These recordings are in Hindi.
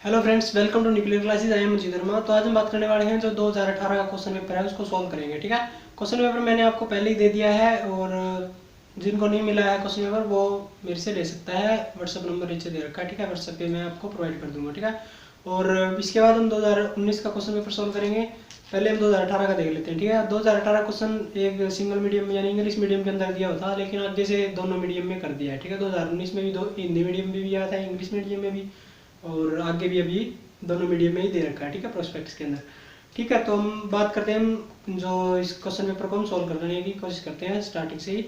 Hello friends, welcome to nuclear classes. I am Mujeed Verma. तो आज हम बात करने वाले हैं जो 2018 का क्वेश्चन पेपर है उसको सॉल्व करेंगे। ठीक है, क्वेश्चन पेपर मैंने आपको पहले ही दे दिया है और जिनको नहीं मिला है क्वेश्चन पेपर वो मेरे से ले सकता है। व्हाट्सअप नंबर नीचे दे रखा है, ठीक है, व्हाट्सअप पे मैं आपको प्रोवाइड कर दूंगा। ठीक है, और इसके बाद हम 2019 का क्वेश्चन पेपर सॉल्व करेंगे। पहले हम 2018 का देख लेते हैं। ठीक है, 2018 क्वेश्चन एक सिंगल मीडियम यानी इंग्लिश मीडियम के अंदर दिया होता, लेकिन आगे से दोनों मीडियम में कर दिया है। ठीक है, 2019 में भी दो हिंदी मीडियम में भी आया था, इंग्लिश मीडियम में भी, और आगे भी अभी दोनों मीडियम में ही दे रखा है। ठीक है, प्रोस्पेक्ट्स के अंदर। ठीक है, तो हम बात करते हैं, हम जो इस क्वेश्चन पेपर को हम सॉल्व करने की कोशिश करते हैं स्टार्टिंग से ही।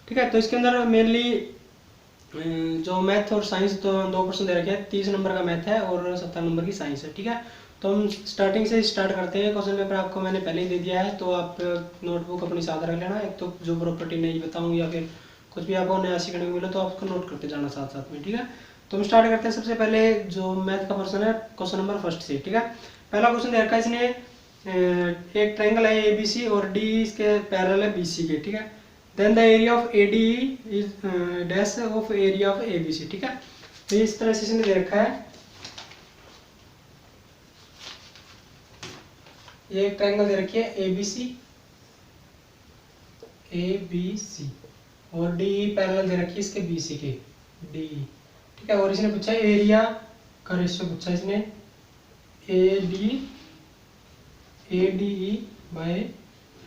ठीक है, तो इसके अंदर मेनली जो मैथ और साइंस तो 2% दे रखे हैं। 30 नंबर का मैथ है और 70 नंबर की साइंस है। ठीक है, तो हम स्टार्टिंग से स्टार्ट करते हैं। क्वेश्चन पेपर आपको मैंने पहले ही दे दिया है, तो आप नोटबुक अपनी साथ रख लेना। एक तो जो प्रॉपर्टी नहीं बताऊँ या फिर कुछ भी आपको नया सीखने को मिले तो आपको नोट करते जाना साथ साथ में। ठीक है, तो हम स्टार्ट करते हैं। सबसे पहले जो मैथ का पर्सन है, क्वेश्चन नंबर फर्स्ट से। ठीक है, पहला क्वेश्चन दे रखा है इसने, एक ट्रायंगल है एबीसी और डी इसके पैरेलल है बीसी के। ठीक है, then the area of AD is dash of area of ABC. ठीक है, तो इस तरह से इसने दे रखा है। ये एक ट्रायंगल दे रखी है एबीसी, एबीसी, और डी पैरेलल दे रखी है इसके बीसी के, डी। ठीक है, और इसने पूछा है एरिया का रेशियो पूछा है इसने, A D E by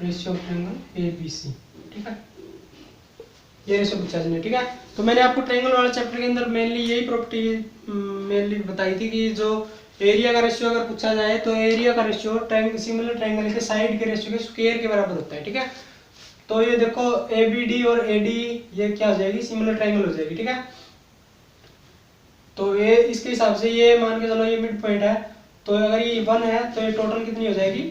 ratio of triangle A B C. ठीक है, ये रेशियो पूछा है इसने। ठीक है, तो मैंने आपको ट्रायंगल वाले चैप्टर के अंदर मेनली यही प्रॉपर्टी मेनली बताई थी कि जो एरिया का रेशियो अगर पूछा जाए तो एरिया का रेशियो ट्रायंगल सिमिलर ट्रायंगल के साइड के रेशियो के स्क्वायर के बराबर होता है। ठीक है, तो ये देखो ए बी डी और ए डी ये क्या हो जाएगी, सिमिलर ट्रायंगल हो जाएगी। ठीक है, तो ये इसके हिसाब से ये मान के चलो ये मिड पॉइंट है, तो अगर ये 1 है तो ये टोटल कितनी हो जाएगी,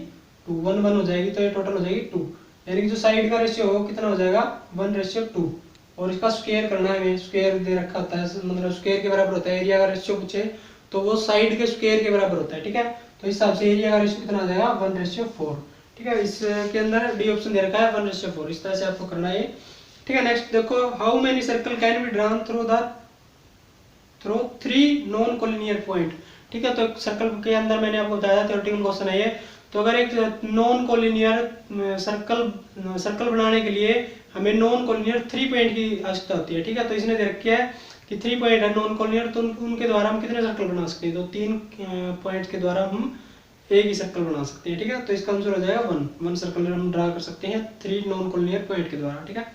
2, 1 1 हो जाएगी, तो ये टोटल हो जाएगी 2। यानी कि जो साइड का रेशियो हो कितना हो जाएगा, 1:2। और इसका स्क्वायर करना है, हमें स्क्वायर दे रखा होता है, मतलब स्क्वायर के बराबर होता है। एरिया का रेशियो पूछे तो वो साइड के स्क्वायर के बराबर होता है। ठीक है, तो इस हिसाब से एरिया का रेशियो कितना आ जाएगा, 1:4। ठीक है, इसके अंदर डी ऑप्शन दे रखा है 1:4। इस तरह से आपको करना है। ठीक है, नेक्स्ट देखो, how many circle can be drawn through 3 non collinear point. ठीक है, तो सर्कल के अंदर मैंने आपको बताया थ्योरेटिकल क्वेश्चन है ये। तो अगर एक नॉन कोलिनियर सर्कल बनाने के लिए हमें नॉन कोलिनियर 3 पॉइंट की आवश्यकता होती है। ठीक है, तो इसने दे रखा है कि 3 पॉइंट है नॉन कोलिनियर, तो उनके द्वारा हम कितने सर्कल बना सकते हैं, तो 3 पॉइंट के द्वारा हम एक ही सर्कल बना सकते हैं। ठीक है, तो इसका आंसर हो जाएगा 1 सर्कल हम ड्रा कर सकते हैं 3 नॉन कोलिनियर पॉइंट के द्वारा। ठीक है,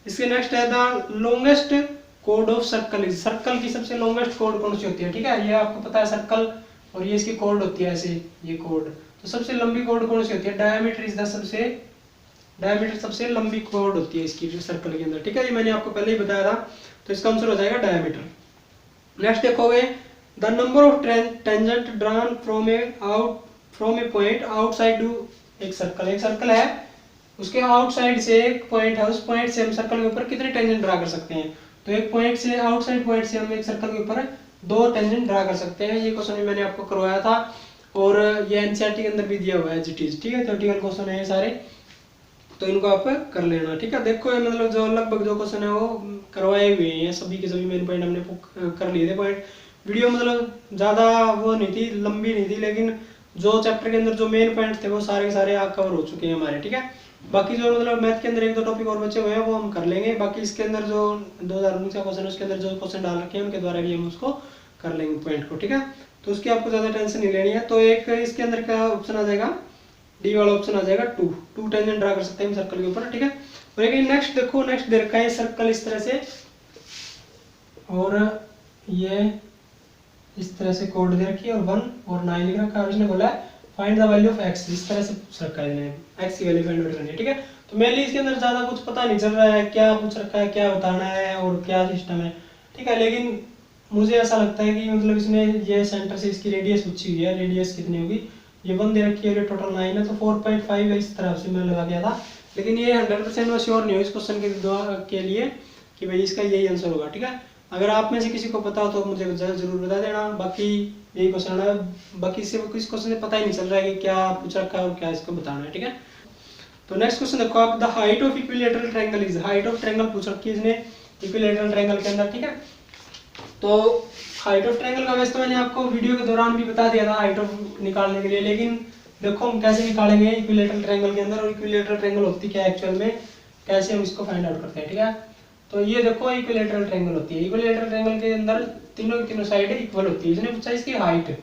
इसके नेक्स्ट है the longest code of circle is. Circle की सबसे लॉन्गेस्ट कोड कौन सी होती है। ठीक है, ये आपको पता है सर्कल, और ये इसकी कोड होती है ऐसे, ये कोड। तो सबसे लंबी कोड कौन सी होती है, डायमीटर सबसे लंबी कोड होती है इसकी सर्कल के अंदर। ठीक है, ये मैंने आपको पहले ही बताया था, तो इसका आंसर हो जाएगा डायमीटर। नेक्स्ट देखोगे, the number of tangent drawn from a point outside two. एक सर्कल है, उसके आउटसाइड से एक पॉइंट है, उस पॉइंट से हम सर्कल के ऊपर कितने टेंजेंट ड्रा कर सकते हैं। तो एक पॉइंट से आउटसाइड पॉइंट से हम एक सर्कल के ऊपर 2 टेंजेंट ड्रा कर सकते हैं। ये क्वेश्चन मैंने आपको करवाया था और ये एनसीईआरटी के अंदर भी दिया हुआ है एज इट इज। ठीक है, थ्योरेटिकल क्वेश्चन है ये सारे, तो इनको आप कर लेना। ठीक है, देखो ये मतलब जो लगभग जो क्वेश्चन है वो करवाए हुए हैं, सभी के सभी मेन पॉइंट हमने कर लिए थे पॉइंट। वीडियो मतलब ज़्यादा वो नहीं थी, लंबी नहीं थी, लेकिन जो चैप्टर के अंदर जो मेन पॉइंट थे वो सारे के सारे कवर हो चुके हैं हमारे। ठीक है, बाकी जो मतलब मैथ के अंदर 1-2 टॉपिक और बचे हुए हैं वो हम कर लेंगे। बाकी इसके अंदर जो 2019 का क्वेश्चन है उसके अंदर जो क्वेश्चन डाल रखे हैं उनके द्वारा भी हम उसको कर लेंगे पॉइंट को। ठीक है, तो उसकी आपको ज़्यादा टेंशन नहीं लेनी है। तो एक इसके अंदर का ऑप्शन आ जाएगा, डी वाला ऑप्शन आ जाएगा 2 टेंजेंट ड्रा कर सकते हैं हम सर्कल के ऊपर। ठीक है, और एक नेक्स्ट देखो, नेक्स्ट दे रखा है सर्कल इस तरह से, और ये इस तरह से कोड दे रखी है, और 1 और 9 लिख रखा है, और इसने बोला है find the value of x। इस तरह से पूछ रखा है इसने, x की वैल्यू फाइंड आउट करनी है। ठीक है, तो मेनली इसके अंदर ज़्यादा कुछ पता नहीं चल रहा है, क्या पूछ रखा है, क्या बताना है और क्या सिस्टम है। ठीक है, लेकिन मुझे ऐसा लगता है कि मतलब इसने ये सेंटर से इसकी रेडियस पूछी हुई है, रेडियस कितनी होगी, ये 1 दे रखी है, ये टोटल 9 है, तो 4.5 है, इस तरह से मैंने लगा दिया था। लेकिन ये 100% मैं श्योर नहीं हूँ इस क्वेश्चन के लिए कि भाई इसका यही आंसर होगा। ठीक है, अगर आप में से किसी को पता हो तो मुझे जरूर बता देना। बाकी यही क्वेश्चन है, बाकी से किस क्वेश्चन से पता ही नहीं चल रहा है कि क्या पूछ रखा है और क्या इसको बताना है। ठीक है, तो नेक्स्ट क्वेश्चन देखो आप, the height of equilateral triangle is. Height of triangle पूछ रखी है इसने इक्विलेटरल ट्रायंगल के अंदर। ठीक है, तो हाइट ऑफ ट्रायंगल का वैसे तो मैंने आपको वीडियो के दौरान भी बता दिया था हाइट ऑफ निकालने के लिए, लेकिन देखो हम कैसे निकालेंगे इक्विलेटरल ट्रायंगल के अंदर, और इक्विलेटरल ट्रायंगल होती क्या है एक्चुअल में, कैसे हम इसको फाइंड आउट करते हैं। ठीक है, तो ये देखो इक्विलेटरल ट्रायंगल होती है। इक्विलेटरल ट्रायंगल के अंदर तीनों की तीनों साइड इक्वल होती है। इसने पूछा इसकी हाइट,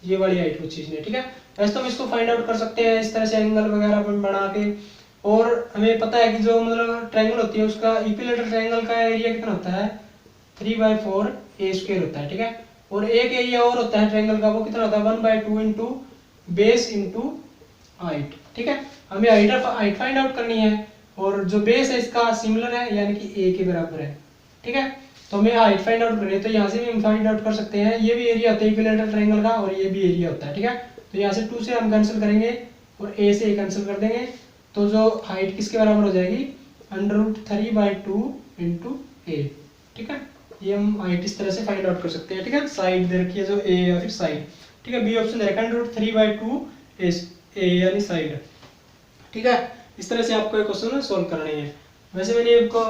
ये वाली हाइट पूछी इसने। ठीक है, वैसे तो हम इसको फाइंड आउट कर सकते हैं इस तरह से एंगल वगैरह बना के, और हमें पता है कि जो मतलब ट्रायंगल होती है उसका इक्विलेटरल ट्रायंगल का एरिया कितना होता है, 3/4 ए स्क्वायर होता है। ठीक है, और एक एरिया और होता है ट्रायंगल का, वो कितना होता है 1/2 इंटू बेस इंटू हाइट। ठीक है, हमें हाइट फाइंड आउट करनी है, और जो बेस है इसका सिमिलर है यानी कि ए के बराबर है। ठीक है, तो हमें हाइट फाइंड आउट करनी है, तो यहाँ से भी हम फाइंड आउट कर सकते हैं। ये भी एरिया होता है इक्विलेटरल ट्रायंगल का, और ये भी एरिया होता है। ठीक है, तो यहाँ से 2 से हम कैंसिल करेंगे और ए से कैंसिल कर देंगे, तो जो हाइट किसके बराबर हो जाएगी, √3/2 इंटू ए। ठीक है, ये हम हाइट इस तरह से फाइंड आउट कर सकते हैं। ठीक है, साइड दे रखी है जो ए या फिर साइड। ठीक है, बी ऑप्शन दे रखा है √3/2 ए यानी साइड। ठीक है, इस तरह से आपको एक क्वेश्चन सोल्व करना है। वैसे मैंने आपको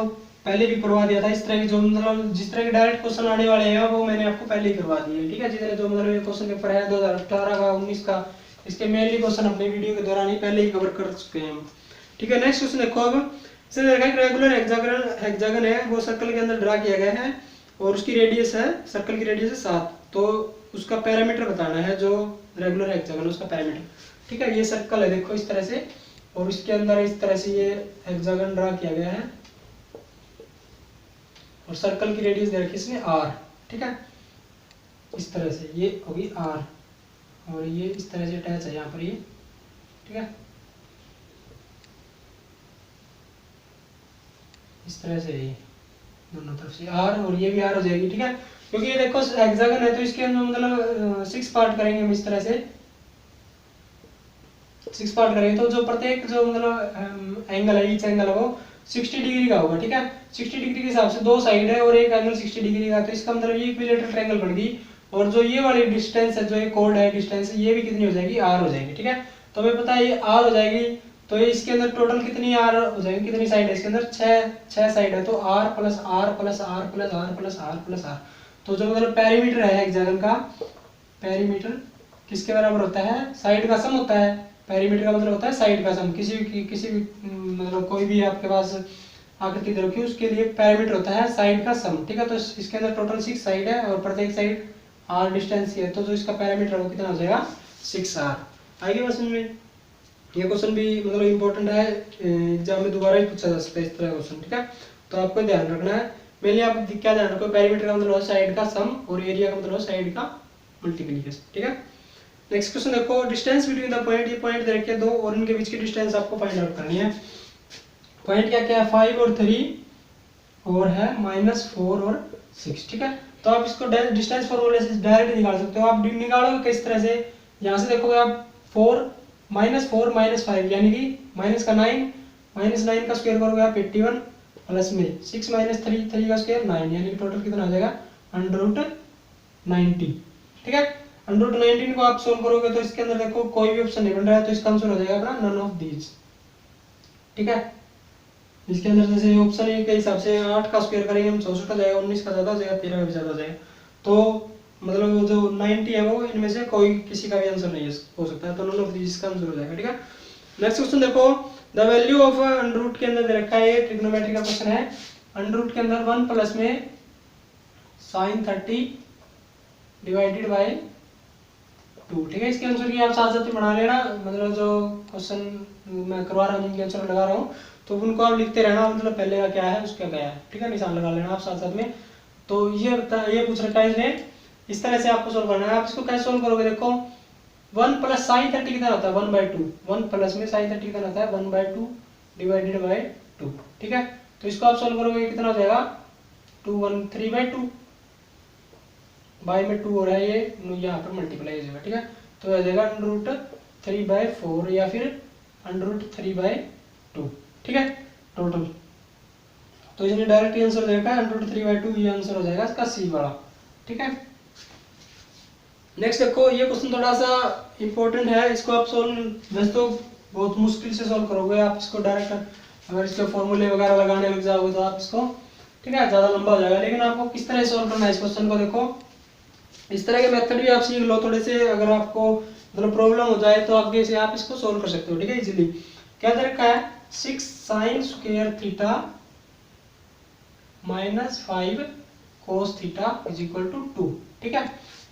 पहले भी करवा दिया था इस तरह के, जो मतलब जिस तरह के डायरेक्ट क्वेश्चन आने वाले हैं वो मैंने आपको पहले ही करवा दिए। ठीक है, जितने जो मतलब ये क्वेश्चन पेपर है 2018 का 19 का, इसके मेनली क्वेश्चन अपने वीडियो के दौरान ही पहले ही कवर कर चुके हैं हम। ठीक है, नेक्स्ट क्वेश्चन देखो। अब इसमें देखा है रेगुलर हेक्सागन है, वो सर्कल के अंदर ड्रा किया गया है, और उसकी रेडियस है, सर्कल की रेडियस है 7, तो उसका पैरामीटर बताना है जो रेगुलर हेक्सागन उसका पैरामीटर। ठीक है, ये सर्कल है देखो इस तरह से, और इसके अंदर इस तरह से ये हेक्सागन ड्रा किया गया है, और सर्कल की रेडियस दे रखी है इसमें r। ठीक है, इस तरह से ये होगी r, और ये इस तरह से अटैच है यहाँ पर ये। ठीक है, इस तरह से ये दोनों तरफ से r, और ये भी r हो जाएगी। ठीक है, क्योंकि ये देखो हेक्सागन है तो इसके अंदर मतलब 6 पार्ट करेंगे हम इस तरह से, 6 पार्ट करेंगे, तो जो प्रत्येक जो मतलब एंगल है, ईच एंगल है वो 60 डिग्री का होगा। ठीक है, 60 डिग्री के हिसाब से 2 साइड है और एक एंगल 60 डिग्री का, तो इसका मतलब ये इक्विलेटरल ट्रायंगल बन गई। और जो ये वाली डिस्टेंस है, जो ये कोड है डिस्टेंस, ये भी कितनी हो जाएगी, r हो जाएगी। ठीक है, तो हमें पता है ये r हो जाएगी, तो ये इसके अंदर टोटल कितनी r हो जाएगी, कितनी साइड है इसके अंदर, 6 साइड है, तो r plus r plus r plus r plus r plus r। तो जो मतलब पेरीमीटर है हेक्सागन का, पेरीमीटर किसके बराबर होता है, साइड का सम होता है। पेरीमीटर का मतलब होता है साइड का सम, किसी भी मतलब कोई भी आपके पास आकृति दे रखी है उसके लिए पेरीमीटर होता है साइड का सम। ठीक है, तो इसके अंदर टोटल 6 साइड है और प्रत्येक साइड r डिस्टेंस है, तो जो इसका पैरामीटर है वो कितना हो जाएगा, 6r। आगे बस में ये क्वेश्चन भी मतलब इंपॉर्टेंट है, एग्जाम में दोबारा ही पूछा जा सकता है इस तरह क्वेश्चन। ठीक है, तो आपको ध्यान रखना है, मेनली आप क्या ध्यान रखो, पेरीमीटर का मतलब साइड का सम, और एरिया का मतलब साइड का मल्टीप्लिकेशन। ठीक है, नेक्स्ट क्वेश्चन देखो, डिस्टेंस बिटवीन द पॉइंट, ये पॉइंट दे रखे हैं 2 और इनके बीच की डिस्टेंस आपको फाइंड आउट करनी है। पॉइंट क्या क्या है, 5 और 3, और है -4 और 6। ठीक है, तो आप इसको डिस्टेंस फॉर्मूले से डायरेक्ट निकाल सकते हो। आप निकालोगे किस तरह से, यहाँ से देखोगे आप 4 -5 यानी कि माइनस का 9, -9 का स्क्वायर करोगे आप 81, प्लस में 6 - 3 का स्क्वायर 9, यानी कि टोटल कितना आ जाएगा, √90। ठीक है, √19 को आप सोल्व करोगे तो इसके अंदर देखो कोई भी ऑप्शन नहीं बन रहा है, तो इसका आंसर हो जाएगा अपना नन ऑफ दीज। ठीक है, इसके अंदर जैसे ऑप्शन ए के हिसाब से 8 का स्क्वायर करेंगे हम 64 हो जाएगा, 19 का ज्यादा हो जाएगा, 13 का भी ज्यादा हो जाएगा, तो मतलब जो 90 है वो इनमें से कोई किसी का भी आंसर नहीं हो सकता है, तो नन ऑफ दीज का आंसर हो जाएगा। ठीक है, नेक्स्ट क्वेश्चन देखो, द वैल्यू ऑफ √ के अंदर दे रखा है, ये ट्रिग्नोमेट्री का क्वेश्चन है। √ के अंदर 1 प्लस में sin 30 डिवाइडेड बाय 2। ठीक है, इसके आंसर की आप साथ साथ बना लेना, मतलब जो क्वेश्चन मैं करवा रहा हूँ जिनके आंसर लगा रहा हूँ तो उनको आप लिखते रहना, मतलब पहले का क्या है उसका क्या है। ठीक है, निशान लगा लेना आप साथ साथ में। तो ये पूछ रखा है इसने, इस तरह से आपको सोल्व करना है। आप इसको कैसे सोल्व करोगे, देखो 1 प्लस sin 30 कितना होता है, 1/2। 1 प्लस में sin 30 कितना होता है, 1/2 डिवाइडेड बाय 2। ठीक है, तो इसको आप सोल्व करोगे कितना हो जाएगा, 3/2, बाय में 2 हो रहा है, ये यहाँ पर मल्टीप्लाई हो जाएगा। ठीक है, तो आ जाएगा √3/4 या फिर √3/2। ठीक है, टोटल, तो इसने डायरेक्ट आंसर देखा है √3/2, ये आंसर हो जाएगा इसका सी वाला। ठीक है, नेक्स्ट देखो, ये क्वेश्चन थोड़ा सा इंपॉर्टेंट है, इसको आप सोल्व वैसे तो बहुत मुश्किल से सोल्व करोगे आप इसको, डायरेक्ट अगर इसके फॉर्मूले वगैरह लगाने लग जाओगे तो आप इसको, ठीक है, ज्यादा लंबा हो जाएगा। लेकिन आपको किस तरह सोल्व करना है इस क्वेश्चन को, देखो इस तरह के मेथड भी आप सीख लो थोड़े से, अगर आपको मतलब प्रॉब्लम हो जाए तो आगे से आप इसको सोल्व कर सकते हो, ठीक है इजीली। क्या दे रखा है, 6 sine square theta minus 5 cos theta is equal to 2, ठीक है।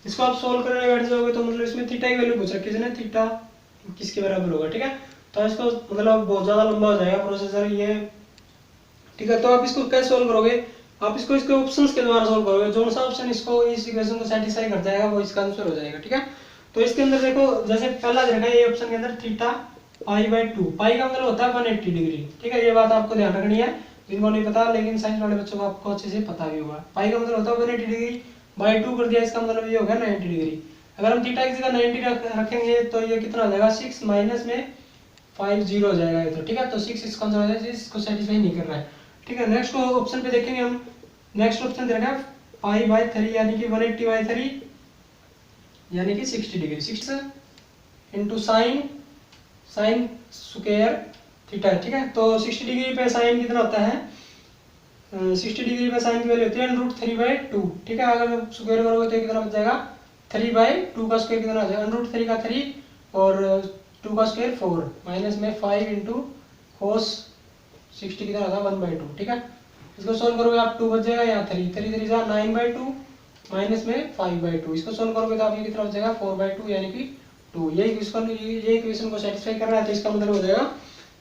इसको आप सोल्व करने बैठ जाओगे तो मतलब इसमें थीटा की वैल्यू पूछ रखी है ना, थीटा किसके बराबर होगा, ठीक है। तो इसको मतलब बहुत ज़्यादा लंबा हो जाएगा प्रोसेसर ये, ठीक है। तो आप इसको कैसे सोल्व करोगे, आप इसको इसके ऑप्शंस के द्वारा सोल्व करोगे, जो सा ऑप्शन इसको इस इक्वेशन को सेटिस्फाई कर जाएगा वो इसका आंसर हो जाएगा, ठीक है। तो इसके अंदर देखो जैसे पहला देखा है ये ऑप्शन के अंदर थीटा पाई/2, पाई का मतलब होता है 180 डिग्री, ठीक है। ये बात आपको ध्यान रखनी है, जिनको नहीं पता लेकिन साइंस वाले बच्चों को आपको अच्छे से पता भी होगा। पाई का मतलब होता है 180 डिग्री, बाई 2 कर दिया इसका मतलब ये हो गया 90 डिग्री। अगर हम थीटा की जगह 90 रखेंगे तो ये कितना हो जाएगा, 6 माइनस में 5 0 हो जाएगा ये तो, ठीक है। तो 6 इसका आंसर हो जाएगा, इसको सेटिस्फाई नहीं कर रहा है, ठीक है। नेक्स्ट ऑप्शन पे देखेंगे हम, नेक्स्ट ऑप्शन दे रखा है पाई/3 यानी कि 180/3 यानी कि 60 degree, 6 into sine square theta, ठीक है। तो 60 डिग्री पे साइन कितना होता है, 60 डिग्री पे साइन की वैल्यू होती है √3/2, ठीक है। अगर स्क्वायर करोगे तो ये कितना बच जाएगा, 3/2 का स्क्वायर कितना आ जाएगा, √3 का 3 और 2 का स्क्वायर 4 माइनस में 5 इंटू कोस 60 कितना आता है 1/2, ठीक है। इसको सोल्व करोगे आप 2 बच जाएगा, यहाँ 3 3 3 जा 9/2 माइनस में 5/2, इसको सोल्व करोगे तो आप ये कितना बच जाएगा 4/2 यानी कि 2। ये इक्वेशन को सेटिस्फाई कर रहा है तो इसका मतलब हो जाएगा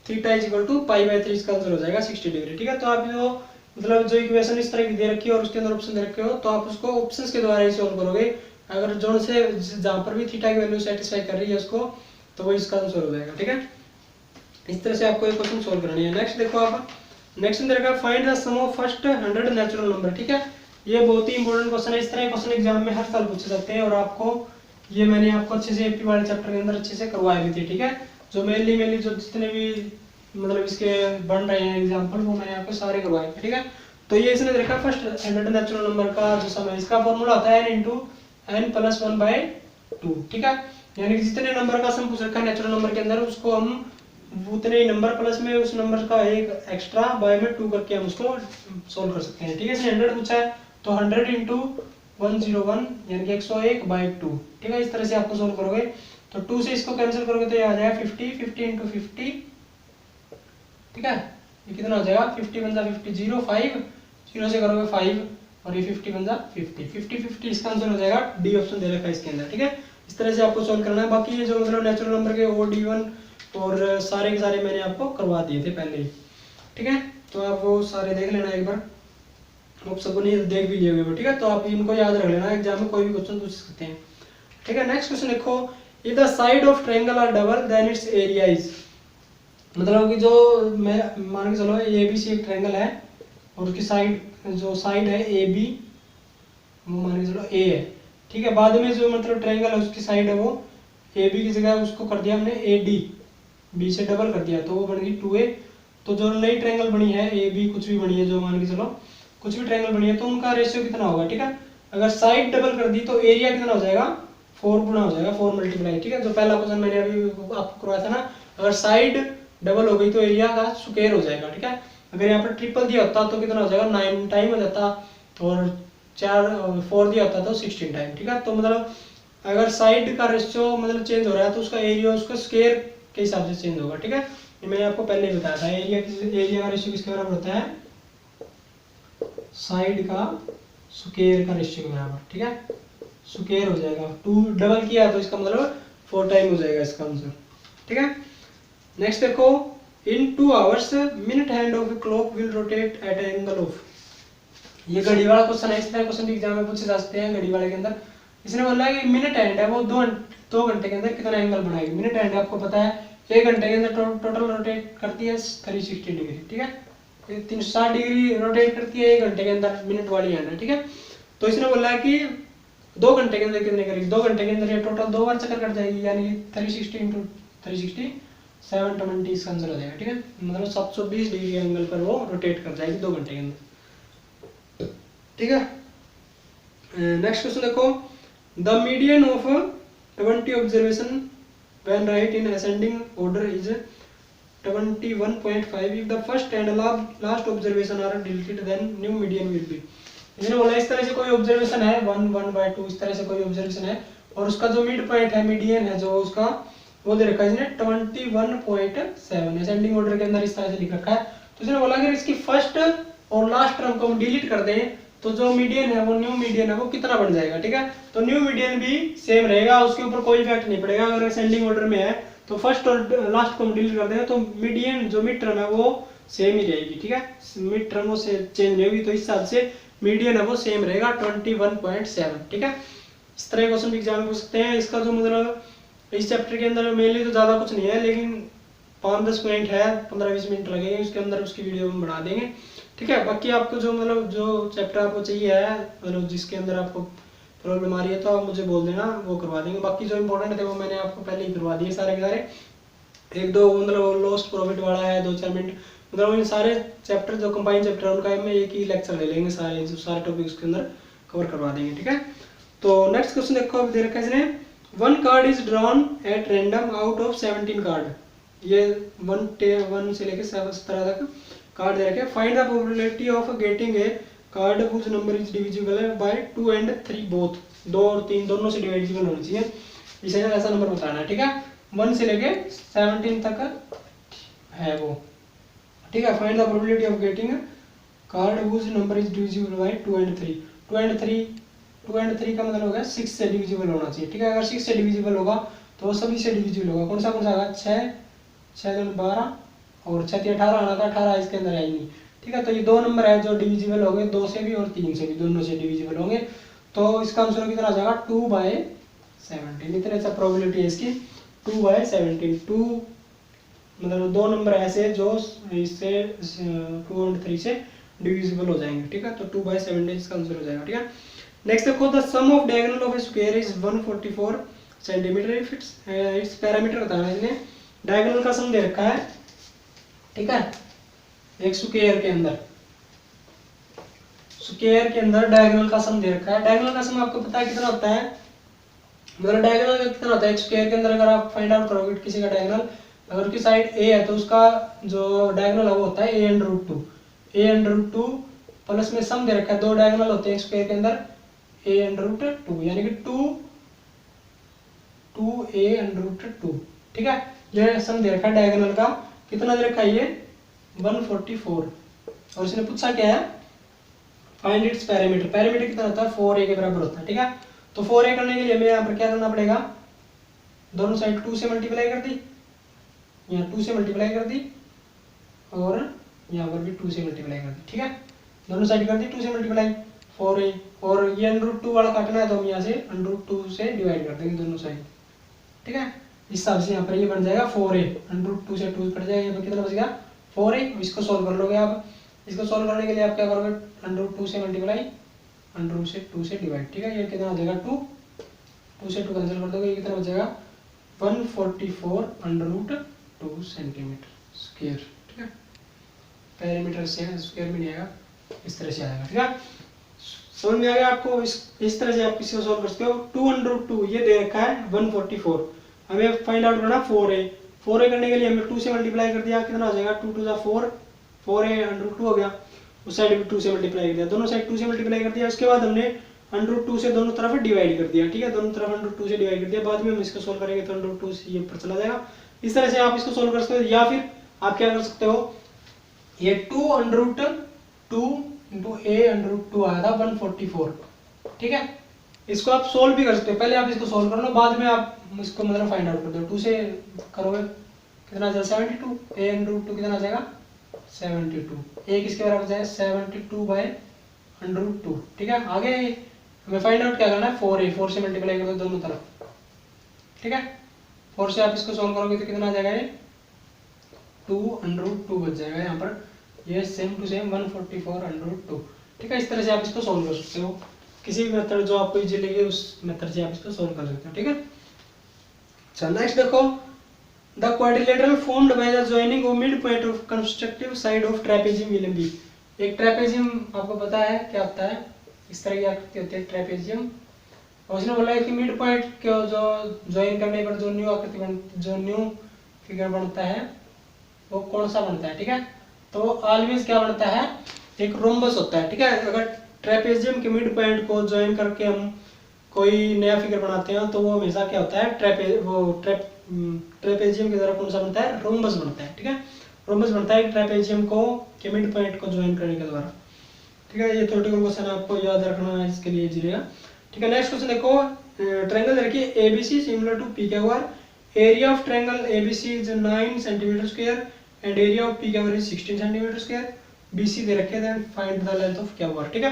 थीटा इज इक्वल टू पाई/3, इसका आंसर हो जाएगा 60 डिग्री, ठीक है। तो आप जो मतलब जो इक्वेशन इस तरह की दे रखी है और उसके अंदर ऑप्शन दे रखे हो तो आप उसको ऑप्शंस के द्वारा ही सोल्व करोगे। अगर जो से जहाँ पर भी थीटा की वैल्यू सेटिस्फाई कर रही है उसको तो वो इसका आंसर हो जाएगा, ठीक है। इस तरह से आपको ये क्वेश्चन सोल्व करनी है। नेक्स्ट देखो आप, नेक्स्ट में देखा find the sum of first 100 natural number, ठीक है। ये बहुत ही इंपॉर्टेंट क्वेश्चन है, इस तरह के क्वेश्चन एग्जाम में हर साल पूछे जाते हैं और आपको ये मैंने आपको अच्छे से एपी वाले चैप्टर के अंदर अच्छे से करवाए भी थे, ठीक है। जो मेनली जो जितने भी मतलब इसके बन रहे हैं एग्जाम्पल वो मैंने आपको सारे करवाए थे, ठीक है। तो ये इसने देखा फर्स्ट 100 नेचुरल नंबर का जो सम है इसका फॉर्मूला होता है n × n+1/2, ठीक है। यानी कि जितने नंबर का सम पूछ रखा है नेचुरल नंबर के अंदर उसको हम उतने ही नंबर प्लस में उस नंबर का एक एक्स्ट्रा बाय में 2 करके हम उसको सोल्व कर सकते हैं, ठीक है। इसने 100 पूछा है तो 100 × 101 यानी कि 101/2, ठीक है। इस तरह से आपको सोल्व करोगे तो 2 से इसको कैंसिल करोगे तो ये आ जाएगा 50 50 × 50, ठीक है। ये कितना हो जाएगा 50 बन जा 50 0 5 0 से करोगे 5 और ये 50 बन जा 50 50 50, इसका आंसर हो जाएगा डी ऑप्शन दे रखा है इसके अंदर, ठीक है। इस तरह से आपको सोल्व करना है। बाकी ये जो मतलब नेचुरल नंबर के OD1 और सारे के सारे मैंने आपको करवा दिए थे पहले ही, ठीक है। तो आप वो सारे देख लेना एक बार, आप सबको नहीं देख भी लिए होंगे, ठीक है। तो आप इनको याद रख लेना, एग्जाम में कोई भी क्वेश्चन पूछ सकते हैं, ठीक है। नेक्स्ट क्वेश्चन देखो, if the side of triangle are double then its area is, मतलब कि जो मैं मान के चलो ABC एक ट्रायंगल है और उसकी साइड जो साइड है AB वो मान के चलो A है, ठीक है। बाद में जो मतलब ट्रायंगल है उसकी साइड है वो AB की जगह उसको कर दिया हमने AD, B से डबल कर दिया तो वो बन गई 2A। तो जो नई ट्रायंगल बनी है AB कुछ भी बनी है, जो मान के चलो कुछ भी ट्रायंगल बनी है तो उनका रेशियो कितना होगा, ठीक है। अगर साइड डबल कर दी तो एरिया कितना हो जाएगा 4 गुना हो जाएगा, 4 मल्टीप्लाई, ठीक है। जो पहला क्वेश्चन मैंने अभी आपको करवाया था ना, अगर साइड डबल हो गई तो एरिया का स्क्वायर हो जाएगा, ठीक है। अगर यहाँ पर ट्रिपल दिया होता तो कितना हो जाएगा 9 टाइम हो जाता और 4 दिया होता तो 16 टाइम, ठीक है। तो मतलब अगर साइड का रेशियो मतलब चेंज हो रहा है तो उसका एरिया उसका स्क्वायर के हिसाब से चेंज होगा, ठीक है। ये मैंने आपको पहले ही बताया था, एरिया का रेशियो किसके बराबर होता है, साइड का स्क्वायर का रेशियो के बराबर, ठीक है। स्क्वायर हो जाएगा, 2 डबल किया तो इसका मतलब 4 टाइम हो जाएगा इसका आंसर, ठीक है। नेक्स्ट देखो, इन 2 hours minute hand of a clock will rotate eight angle of, ये घड़ी वाला क्वेश्चन है, इस तरह क्वेश्चन एग्जाम में पूछे जा सकते हैं घड़ी वाले के अंदर। इसने बोला है कि मिनट हैंड है वो 2 घंटे के अंदर कितना एंगल बनाएगी। मिनट हैंड आपको पता है 1 घंटे के अंदर टोटल रोटेट करती है 360 डिग्री, ठीक है। 360 डिग्री रोटेट करती है 1 घंटे के अंदर मिनट वाली हैंड है, ठीक है। तो इसने बोला है कि 2 घंटे के अंदर कितने करेगी, 2 घंटे के अंदर ये टोटल 2 बार चक्कर कट जाएगी, यानी 360 × 360 720 इसका आंसर हो जाएगा, ठीक है। मतलब 720 डिग्री एंगल पर वो रोटेट कर जाएगी 2 घंटे के अंदर, ठीक है। नेक्स्ट क्वेश्चन देखो, the median of 20 observation when right in ascending order is 21.5, if the first and last observation are deleted then new median will be, इसने बोला इस तरह से कोई ऑब्जर्वेशन है 1/2 इस तरह से कोई ऑब्जर्वेशन है और उसका जो मिड पॉइंट है मीडियन है जो उसका वो दे रखा है इसने 21.7 असेंडिंग ऑर्डर के अंदर इस तरह से लिख रखा है। तो इसने बोला अगर इसकी फर्स्ट और लास्ट टर्म को हम डिलीट कर दें तो जो मीडियन है वो न्यू मीडियन है वो कितना बन जाएगा, ठीक है। तो न्यू मीडियन भी सेम रहेगा, उसके ऊपर कोई इफेक्ट नहीं पड़ेगा। अगर असेंडिंग ऑर्डर में है तो फर्स्ट और लास्ट को हम डिलीट कर दें तो मीडियन जो मिड टर्म है वो सेम ही रहेगी, ठीक है। मिड टर्म से चेंज नहीं होगी तो इस हिसाब से मीडियन है वो सेम रहेगा 21.7, ठीक है। इस तरह क्वेश्चन भी एग्जाम में पूछ सकते हैं। इसका जो मतलब इस चैप्टर के अंदर मेनली तो ज़्यादा कुछ नहीं है, लेकिन 5-10 मिनट है, 15-20 मिनट लगेंगे उसके अंदर, उसकी वीडियो हम बना देंगे, ठीक है। बाकी आपको जो मतलब जो चैप्टर आपको चाहिए है मतलब जिसके अंदर आपको प्रॉब्लम आ रही है तो आप मुझे बोल देना, वो करवा देंगे। बाकी जो इंपॉर्टेंट थे वो मैंने आपको पहले ही करवा दिए सारे के सारे। एक दो मतलब लॉस्ट प्रॉफिट वाला है 2-4 मिनट, मतलब इन सारे चैप्टर जो कंबाइन चैप्टर है उनका में एक ही लेक्चर ले लेंगे, सारे टॉपिक्स के अंदर कवर करवा देंगे, ठीक है। तो नेक्स्ट क्वेश्चन देखो, अभी दे रखा है इसने 1 card is drawn at random out of 17 card. ये 1 से लेकर 17 तक कार्ड दे रखे। Find the probability of getting a card whose number is divisible by 2 and 3 both, 2 और 3 दोनों से डिविजिबल होना चाहिए, इसे ऐसा नंबर बताना है, ठीक है। 1 से लेके 17 तक है वो, ठीक है। Find the probability of getting card whose number is divisible by 2 and 3। 2 and 3 का मतलब होगा 6 से डिविजिबल होना चाहिए, ठीक है। अगर 6 से डिविजिबल होगा तो वो सभी से डिविजिबल होगा। कौन सा आएगा? 6, 6 2 12 और 6 3 18 आना था, 18 इसके अंदर है नहीं, ठीक है। तो ये दो नंबर है जो डिविजिबल होंगे, 2 से भी और 3 से भी, दोनों से डिविजिबल होंगे। तो इसका आंसर कितना आ जाएगा? 2/17। इतने सा प्रोबेबिलिटी है इसकी 2/17। 2 मतलब दो नंबर ऐसे जो इससे 2 और 3 से डिविजिबल हो जाएंगे, ठीक है। तो 2/17 इसका आंसर हो जाएगा, ठीक है। नेक्स्ट देखो, the sum of diagonal of a square is 144 centimetre if it's parameter बताना है इसने। डायगोनल का सम दे रखा है, ठीक है, एक स्क्वायर के अंदर, स्क्वायर के अंदर डायगोनल का सम दे रखा है। डायगोनल का सम आपको पता है कितना होता है, मतलब डायगोनल कितना होता है एक स्क्वायर के अंदर। अगर आप फाइंड आउट करोगे किसी का डायगोनल, अगर उसकी साइड a है तो उसका जो डायगोनल है वो होता है a√2। a√2 प्लस में सम दे रखा है, दो डायगोनल होते हैं एक स्क्वायर के अंदर a√2, यानी कि 2a√2, ठीक है। ये सम दे रखा है डायगोनल का, कितना दे रखा है ये 144। और इसने पूछा क्या है, फाइंड इट्स पैरामीटर। पैरामीटर कितना होता है? 4a के बराबर होता है, ठीक है। तो 4a करने के लिए हमें यहाँ पर क्या करना पड़ेगा, दोनों साइड 2 से मल्टीप्लाई कर दी, यहाँ 2 से मल्टीप्लाई कर दी और यहाँ पर भी 2 से मल्टीप्लाई कर दी, ठीक है। दोनों साइड कर दी 2 से मल्टीप्लाई 4a, और ये √2 वाला काटना है तो हम यहाँ से √2 से डिवाइड कर देंगे दोनों साइड, ठीक है। इस हिसाब से यहाँ पर ये बन जाएगा 4a, √2 से 2 कट जाएगा, यहाँ पर कितना बचेगा 4a। इसको सॉल्व कर लोगे आप। इसको सॉल्व करने के लिए आप क्या करोगे, √2 से मल्टीप्लाई, √2 से डिवाइड, ठीक है। ये कितना हो जाएगा 2 से 2 कैंसिल कर दोगे, ये कितना बचेगा 144√2 सेंटीमीटर स्क्वायर, ठीक है। पैरामीटर से स्क्वायर में नहीं आएगा, इस तरह से आएगा, ठीक है। समझ में आ गया आपको? इस तरह से आप किसी को सॉल्व कर सकते हो। 2√2 ये दे रखा है 144, हमें फाइंड आउट करना 4a। 4a करने के लिए हमें 2 से मल्टीप्लाई कर दिया, कितना हो जाएगा 2 2 4, 4a√2 हो गया। उस साइड भी 2 से मल्टीप्लाई कर दिया, दोनों साइड 2 से मल्टीप्लाई कर दिया। उसके बाद हमने √2 से दोनों तरफ डिवाइड कर दिया, ठीक है। दोनों तरफ √2 से डिवाइड कर दिया, बाद में हम इसको सोल्व करेंगे तो √2 से ये ऊपर चला जाएगा। इस तरह से आप इसको सोल्व कर सकते हो, या फिर आप क्या कर सकते हो, ये 2√2 इंटू a√2 आया था 144, ठीक है। इसको आप सोल्व भी कर सकते हो, पहले आप इसको सोल्व कर लो, बाद में आप इसको मतलब फाइंड आउट कर दो। 2 से करोगे कितना आ जाएगा 72, a√2 कितना आ जाएगा 72, a किसके बराबर जाएगा 72/√2, ठीक है। आगे हमें फाइंड आउट क्या करना है 4a, 4 से मल्टीप्लाई कर दो दोनों तरफ, ठीक है। 4 से आप इसको सोल्व करोगे तो कितना आ जाएगा, ये 2√2 बच जाएगा यहाँ पर, ये सेम टू सेम 144√2, ठीक है। इस तरह से आप इसको सोल्व कर सकते हो, किसी भी मेथड जो आपको इजी लगे उस मेथड से आप इसको सोल्व कर सकते हो, ठीक है। अच्छा नेक्स्ट देखो, the quadrilateral formed by the joining of mid point of constructive side of trapezium will be. एक ट्रेपेजियम आपको पता है क्या होता है, इस तरह की आकृति होती है ट्रेपेजियम, और उसने बोला है कि मिड पॉइंट को जो ज्वाइन करने पर जो न्यू आकृति जो न्यू फिगर बनता है वो कौन सा बनता है, ठीक है। तो ऑलवेज क्या बनता है, एक रोम्बस होता है, ठीक है। अगर ट्रेपेजियम के मिड पॉइंट को ज्वाइन करके हम कोई नया फिगर बनाते हैं तो वो हमेशा क्या होता है, ट्रेपेजियम के द्वारा कौन सा बनता है, रोम्बस बनता है। ठीक है, रोम्बस बनता है ट्रेपेजियम को के मिड पॉइंट को ज्वाइन करने के द्वारा। ठीक है, ये थ्योरेटिकल क्वेश्चन आपको याद रखना है, इसके लिए इजी रहेगा। ठीक है, नेक्स्ट क्वेश्चन देखो, ट्रायंगल देखिए ABC similar to PQR, area of triangle ABC is 9 centimetre square and area of PQR is 16 centimetre square, BC दे रखे हैं, find the length of QR. ठीक है,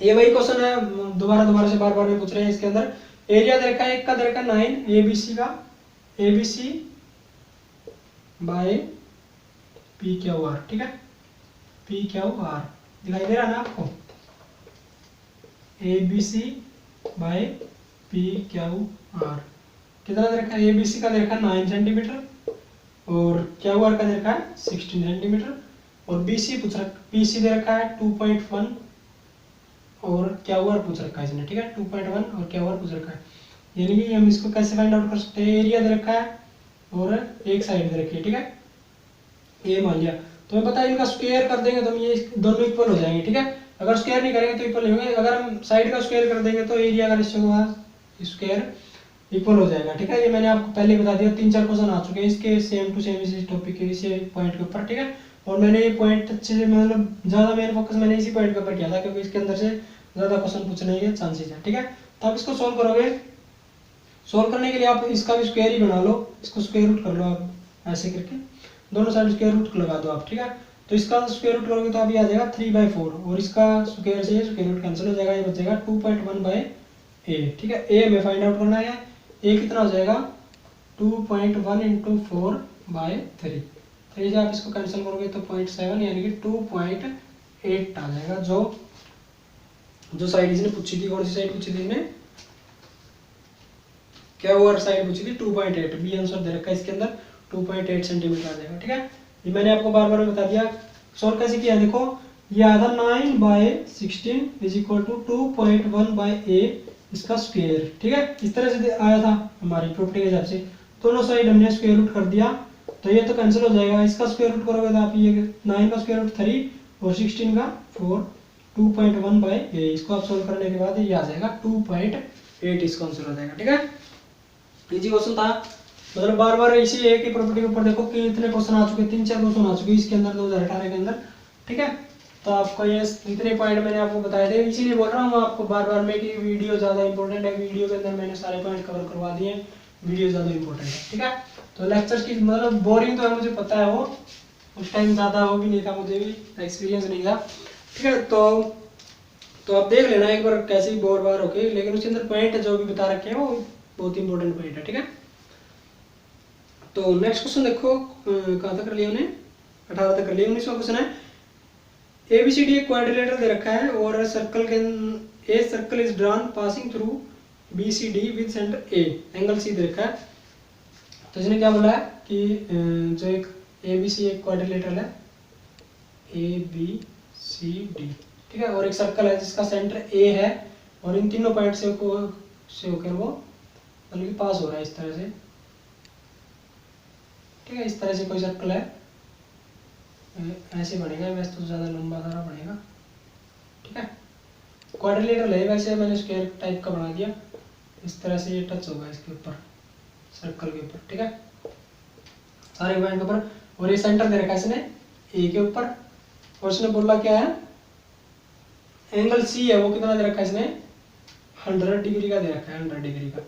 ये वही क्वेश्चन है, दोबारा से बार में पूछ रहे हैं। इसके अंदर एरिया दे रखा है, एक का दे रखा है 9 एबीसी का, ABC by P Q R. ठीक है, पी क्यू आर दिखाई दे रहा है ना आपको, ABC by P Q R कितना दे रखा है, एबीसी का दे रखा है 9 सेंटीमीटर और क्यू आर का दे रखा है 16 सेंटीमीटर और बीसी पूछ रखा, बीसी दे रखा है 2.1 और क्यू आर पूछ रखा है इसने। ठीक है, 2.1 और क्यू आर पूछ रखा है, यानी कि हम इसको कैसे फाइंड आउट कर सकते हैं, एरिया दे रखा है और एक साइड दे रखी है। ठीक है, ये मान लिया, तो हमें पता है इनका स्क्वायर कर देंगे तो हम ये दोनों इक्वल हो जाएंगे। ठीक है, अगर स्क्वायर नहीं करेंगे तो इक्वल नहीं होंगे, अगर हम साइड का स्क्वायर कर देंगे तो एरिया का रेशियो का स्क्वायर इक्वल हो जाएगा। ठीक है, ये मैंने आपको पहले बता दिया, 3-4 क्वेश्चन आ चुके हैं इसके सेम टू सेम इसी टॉपिक के इसी पॉइंट के ऊपर। ठीक है, और मैंने ये पॉइंट अच्छे से मतलब ज़्यादा मेन फोकस मैंने इसी पॉइंट के ऊपर किया था क्योंकि इसके अंदर से ज़्यादा क्वेश्चन पूछने के चांसेस है। ठीक है, तो आप इसको सोल्व करोगे, सोल्व करने के लिए आप इसका भी स्क्वायर ही बना लो, इसको स्क्वायर रूट कर लो आप ऐसे करके, दोनों साइड स्क्वायर रूट लगा दो आप। ठीक है, तो इसका स्क्वायर रूट करोगे तो अभी आ जाएगा 3/4 और इसका स्क्वायर से स्क्वायर रूट कैंसिल हो जाएगा, ये बचेगा 2.1/a। ठीक है, a हमें फाइंड आउट करना है, a कितना हो जाएगा 2.1 × 4/3, तो ये आप इसको कैंसिल करोगे तो 0.7 यानी कि 2.8 आ जाएगा। जो साइड इसने पूछी थी, कौन सी साइड पूछी थी इसने, क्या ओवर साइड पूछी थी 2.8, बी आंसर दे रखा है इसके अंदर 2.8 सेंटीमीटर आ जाएगा। ठीक है, ये मैंने आपको बार बता दिया, सॉल्व कैसे किया देखो, ये आया था 9/16 = 2.1/a इसका स्क्वायर। ठीक है, इस तरह से आया था हमारी प्रॉपर्टी के हिसाब से, दोनों साइड हमने स्क्वायर रूट कर दिया तो ये तो कैंसिल हो जाएगा, इसका स्क्वायर रूट करोगे तो आप ये 9 का स्क्वायर रूट 3 और 16 का 4, 2.1/a, इसको आप सोल्व करने के बाद ये आ जाएगा 2.8, इसका आंसर हो जाएगा। ठीक है, इजी क्वेश्चन था, मतलब बार इसी एक ही प्रॉपर्टी के ऊपर देखो कि इतने क्वेश्चन आ चुके, 3-4 क्वेश्चन आ चुके इसके अंदर 2018 के अंदर। ठीक है, तो आपको ये इतने पॉइंट मैंने आपको बताए थे, इसीलिए बोल रहा हूँ आपको बार में कि वीडियो ज़्यादा इंपॉर्टेंट है, वीडियो के अंदर मैंने सारे पॉइंट कवर करवा दिए, वीडियो ज़्यादा इंपॉर्टेंट है। ठीक है, तो लेक्चर्स की मतलब बोरिंग तो है मुझे पता है, वो उस टाइम ज़्यादा वो भी नहीं था, मुझे भी एक्सपीरियंस नहीं था। ठीक है, तो आप देख लेना एक बार कैसे बोर बार होके, लेकिन उसके अंदर पॉइंट जो भी बता रखे हैं वो बहुत इंपॉर्टेंट पॉइंट है। ठीक है, तो नेक्स्ट क्वेश्चन देखो, कहाँ तक कर लिया हमने, 18 तक कर लिया। 19वां क्वेश्चन है, एबीसीडी एक क्वाड्रिलेटरल दे रखा है और सर्कल के a circle is drawn passing through BCD with centre A, angle C दे रखा है। तो इसने क्या बोला है कि जो एक एबीसी एक क्वाड्रिलेटरल है, एबीसीडी, ठीक है, और एक सर्कल है जिसका सेंटर ए है और इन तीनों पॉइंट से होकर वो मतलब कि पास हो रहा है इस तरह से। ठीक है, इस तरह से कोई सर्कल है, ऐसे बनेगा, वैसे तो ज़्यादा लंबा धारा बनेगा। ठीक है, क्वाड्रिलेटरल है, वैसे मैंने स्क्वायर टाइप का बना दिया, इस तरह से ये टच होगा इसके ऊपर, सर्कल के ऊपर। ठीक है, सारे पॉइंट के ऊपर, और ये सेंटर दे रखा है इसने ए के ऊपर, और इसने बोला क्या है, एंगल सी है वो कितना दे रखा है इसने 100 डिग्री का दे रखा है, 100 डिग्री का।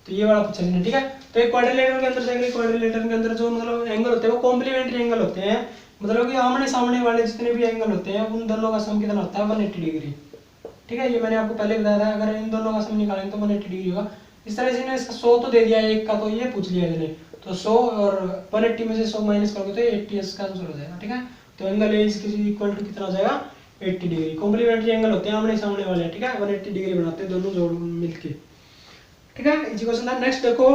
तो ये वाला पूछा इसने। ठीक है, तो एक क्वाड्रिलेटरल के अंदर देखेंगे, क्वाड्रिलेटरल के अंदर जो मतलब एंगल होते हैं वो कॉम्प्लीमेंट्री एंगल होते हैं, मतलब कि आमने सामने वाले जितने भी एंगल होते हैं उन दोनों का सम कितना होता है 180 डिग्री। ठीक है, ये मैंने आपको पहले बताया था, अगर इन दोनों का सम निकालेंगे तो 180 डिग्री होगा। इस तरह से इसने इसका 100 तो दे दिया है एक का, तो ये पूछ लिया इसने, तो 100 और 180 में से 100 माइनस करोगे तो 80 इसका आंसर हो जाएगा। ठीक है, तो एंगल ए इसकी इक्वल टू कितना हो जाएगा 80 डिग्री। कॉम्प्लीमेंट्री एंगल होते हैं आमने सामने वाले। ठीक है, 180 डिग्री बनाते हैं दोनों जोड़ मिलके। ठीक है, इजी क्वेश्चन था। नेक्स्ट देखो,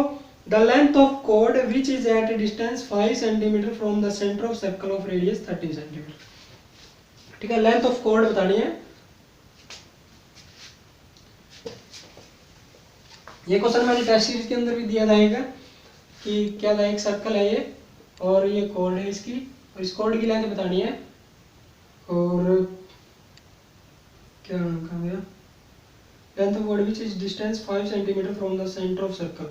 द लेंथ ऑफ कोड which is at a distance 5 centimetre from the centre of circle of radius 13 centimetre. ठीक है, लेंथ ऑफ कोड बतानी है। ये क्वेश्चन मैंने टेस्ट सीरीज के अंदर भी दिया था कि क्या था, एक सर्कल है ये और ये कोड है इसकी, और इस कोड की लेंथ बतानी है, और क्या कहा गया, length of body which is distance 5 centimetre from the centre of circle.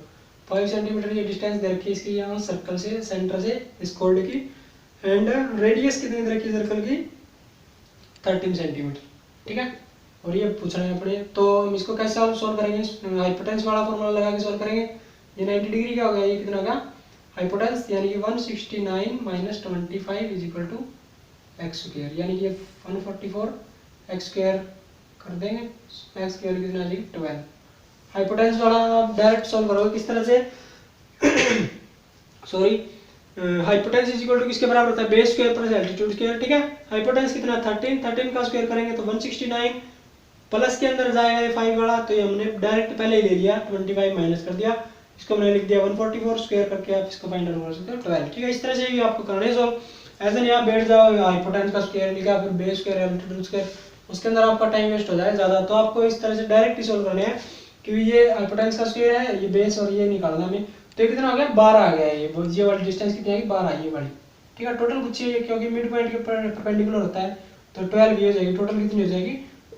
5 centimetre ये डिस्टेंस दे रखी है इसकी यहाँ सर्कल से, सेंटर से इस कॉर्ड की। एंड रेडियस कितनी दे रखी है सर्कल की, 13 सेंटीमीटर, ठीक है। और ये पूछ रहे हैं अपने, तो हम इसको कैसे सॉल्व करेंगे, हाइपोटेंस वाला फॉर्मूला लगा के सॉल्व करेंगे। ये 90 डिग्री का हो गया, ये कितना का हाइपोटेंस, यानी कि 169 minus 25 is equal to X square, यानी कि 144 एक्स स्क्वायर कर देंगे, एक्स स्क्वायर कितना आ जाएगी 12। हाइपोटेंस वाला आप डायरेक्ट सॉल्व करोगे किस तरह से sorry, hypotenuse is equal to किसके बराबर होता है, base square plus altitude square, ठीक है। हाइपोटेंस कितना 13 का स्क्वायर करेंगे तो 169, प्लस के अंदर जाएगा ये 5 वाला, तो ये हमने डायरेक्ट पहले ही ले लिया, 25 माइनस कर दिया, इसको हमने लिख दिया 144, स्क्वायर करके आप इसको फाइंड आउट कर सकते हो 12, ठीक है। इस तरह से भी आपको करना है सॉल्व, ऐसे नहीं आप बैठ जाओ हाइपोटेंस का स्क्वायर लिखा फिर बेस स्क्वायर एल्टीट्यूड स्क्वायर, उसके अंदर आपका टाइम वेस्ट हो जाए ज़्यादा। तो आपको इस तरह से डायरेक्ट ही सॉल्व करने हैं, क्योंकि ये हाइपोटेंस का स्क्वायर है, ये बेस और ये निकालना हमें, तो ये कितना हो गया 12 आ गया है, ये वाली डिस्टेंस कितनी आएगी 12 ये वाली, ठीक है। टोटल पूछिए क्योंकि मिड पॉइंट के परपेंडिकुलर होता है, तो 12 भी हो जाएगी, टोटल कितनी हो जाएगी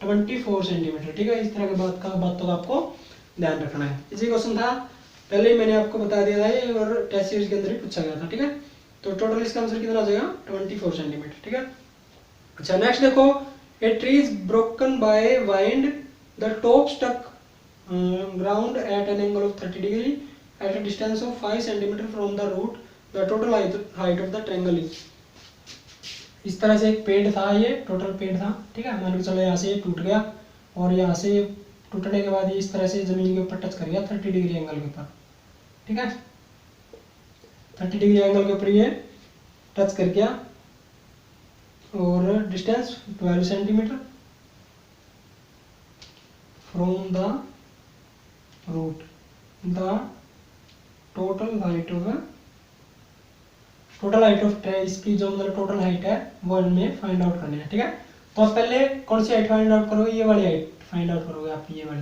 24 सेंटीमीटर, ठीक है। इस तरह की बातों का आपको ध्यान रखना है। इसी क्वेश्चन था, पहले ही मैंने आपको बता दिया था ये, और टेस्ट सीरीज के अंदर ही पूछा गया था, ठीक है। तो टोटल इसका आंसर कितना आ जाएगा 24 सेंटीमीटर, ठीक है। अच्छा नेक्स्ट देखो, a tree is broken by wind, the top stuck ground at an angle of 30 degree at a distance of 5 centimetre from the root, the total height of the triangle is. इस तरह से एक पेड़ था, ये टोटल पेड़ था, ठीक है। मान के चलो यहाँ से ये टूट गया, और यहाँ से टूटने के बाद ये इस तरह से जमीन के ऊपर टच कर गया 30 डिग्री एंगल के ऊपर, ठीक है। 30 डिग्री एंगल के ऊपर ये टच कर गया, और distance 12 centimetre from the root, the total height of इसकी जो मतलब टोटल हाइट है वो हमें फाइंड आउट करनी है, ठीक है। तो आप पहले कौन सी हाइट फाइंड आउट करोगे, ये वाली हाइट फाइंड आउट करोगे आप, ये वाली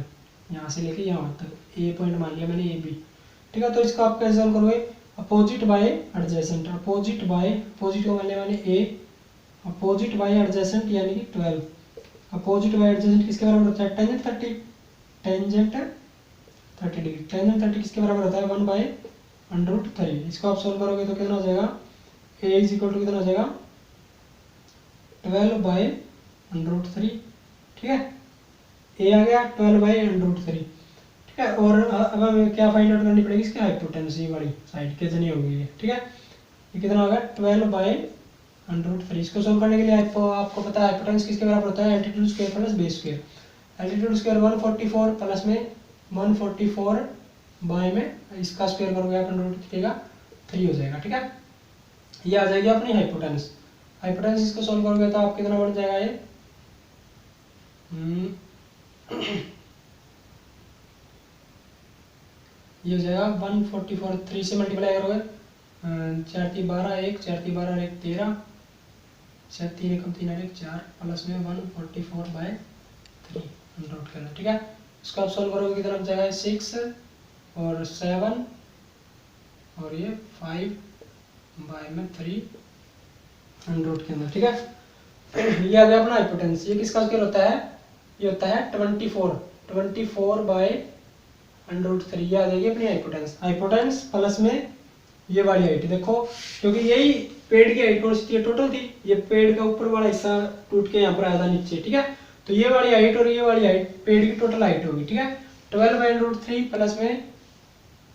यहाँ से लेके यहाँ तक, ए पॉइंट मान लिया मैंने, ए बी, ठीक है। तो इसका आप कैसे सॉल्व करोगे, अपोजिट बाय एडजेसेंट, अपोजिट को मान लिया मैंने ए, अपोजिट बाय एडजेसेंट यानी कि 12, अपोजिट बाय एडजेसेंट किसके बराबर होता है, टेंजेंट 30 डिग्री, टेंजेंट 30 किसके बराबर होता है 1/√3। इसको आप सॉल्व करोगे तो कितना हो जाएगा, ए इज इक्वल टू कितना हो जाएगा 12/√3, ठीक है। ए आ गया 12/√3, ठीक है। और अब हमें क्या फाइंड आउट करनी पड़ेगी, इसकी हाइपोटेन्यूज, ये वाली साइड कितनी होगी, ठीक है। ये कितना होगा 12/√3। इसको सॉल्व करने के लिए आपको पता है हाइपोटेन्यूज किसके बराबर होता है, altitude square plus base square. Altitude square 144 plus में 144 बाय में इसका स्क्वायर करोगे आप √3 का 3 हो जाएगा, ठीक है। ये आ जाएगी अपनी हाइपोटेन्यूज। हाइपोटेन्यूज इसको सॉल्व करोगे तो आप कितना बन जाएगा, ये हो जाएगा 144, 3 से मल्टीप्लाई करोगे 4 3 12 1, 4 3 12 1 13, 4 3 1 3 1 4 प्लस में 144/3 रूट करना, ठीक है। इसको आप सॉल्व करोगे कितना बन जाएगा 6 और 7 और ये 5/3 रूट के अंदर, ठीक है। ये आ गया अपना हाइपोटेन्यूज। ये किसका स्क्वायर होता है, ये होता है 24/√3, ये आ जाएगी अपनी हाइपोटेन्यूज। हाइपोटेन्यूज प्लस में ये वाली हाइट, देखो क्योंकि यही पेड़ की हाइट कौन सी थी, टोटल थी, ये पेड़ का ऊपर वाला हिस्सा टूट के यहाँ पर आया था नीचे, ठीक है। तो ये वाली हाइट और ये वाली हाइट पेड़ की टोटल हाइट होगी, ठीक है। 12/√3 प्लस में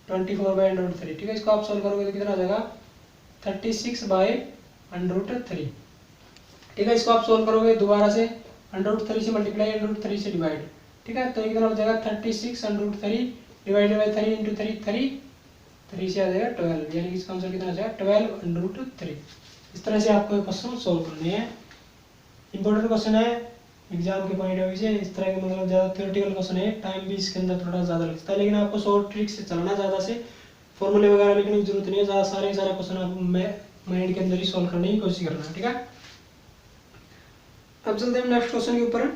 24/√3, ठीक है। इसको आप सॉल्व करोगे तो कितना आ जाएगा 36/√3, ठीक है। इसको आप सॉल्व करोगे दोबारा से, √3 से मल्टीप्लाई, √3 से डिवाइड, ठीक है। तो ये कितना हो जाएगा 36√3 डिवाइडेड बाय 3 × 3 3 से आ जाएगा 12, यानी कि इसका आंसर कितना आ जाएगा 12/√3। इस तरह से आपको क्वेश्चन सॉल्व करने हैं। इंपॉर्टेंट क्वेश्चन है एग्जाम के पॉइंट ऑफ व्यू से, इस तरह के मतलब ज़्यादा थ्योरेटिकल क्वेश्चन है, टाइम भी इसके अंदर थोड़ा ज़्यादा लगता है, लेकिन आपको शॉर्ट ट्रिक से चलना, ज़्यादा से फॉर्मूले वगैरह लिखने की जरूरत नहीं है, ज़्यादा सारे क्वेश्चन आप माइंड के अंदर ही सॉल्व करने की कोशिश करना है, ठीक है। अब चलते हैं नेक्स्ट क्वेश्चन के ऊपर।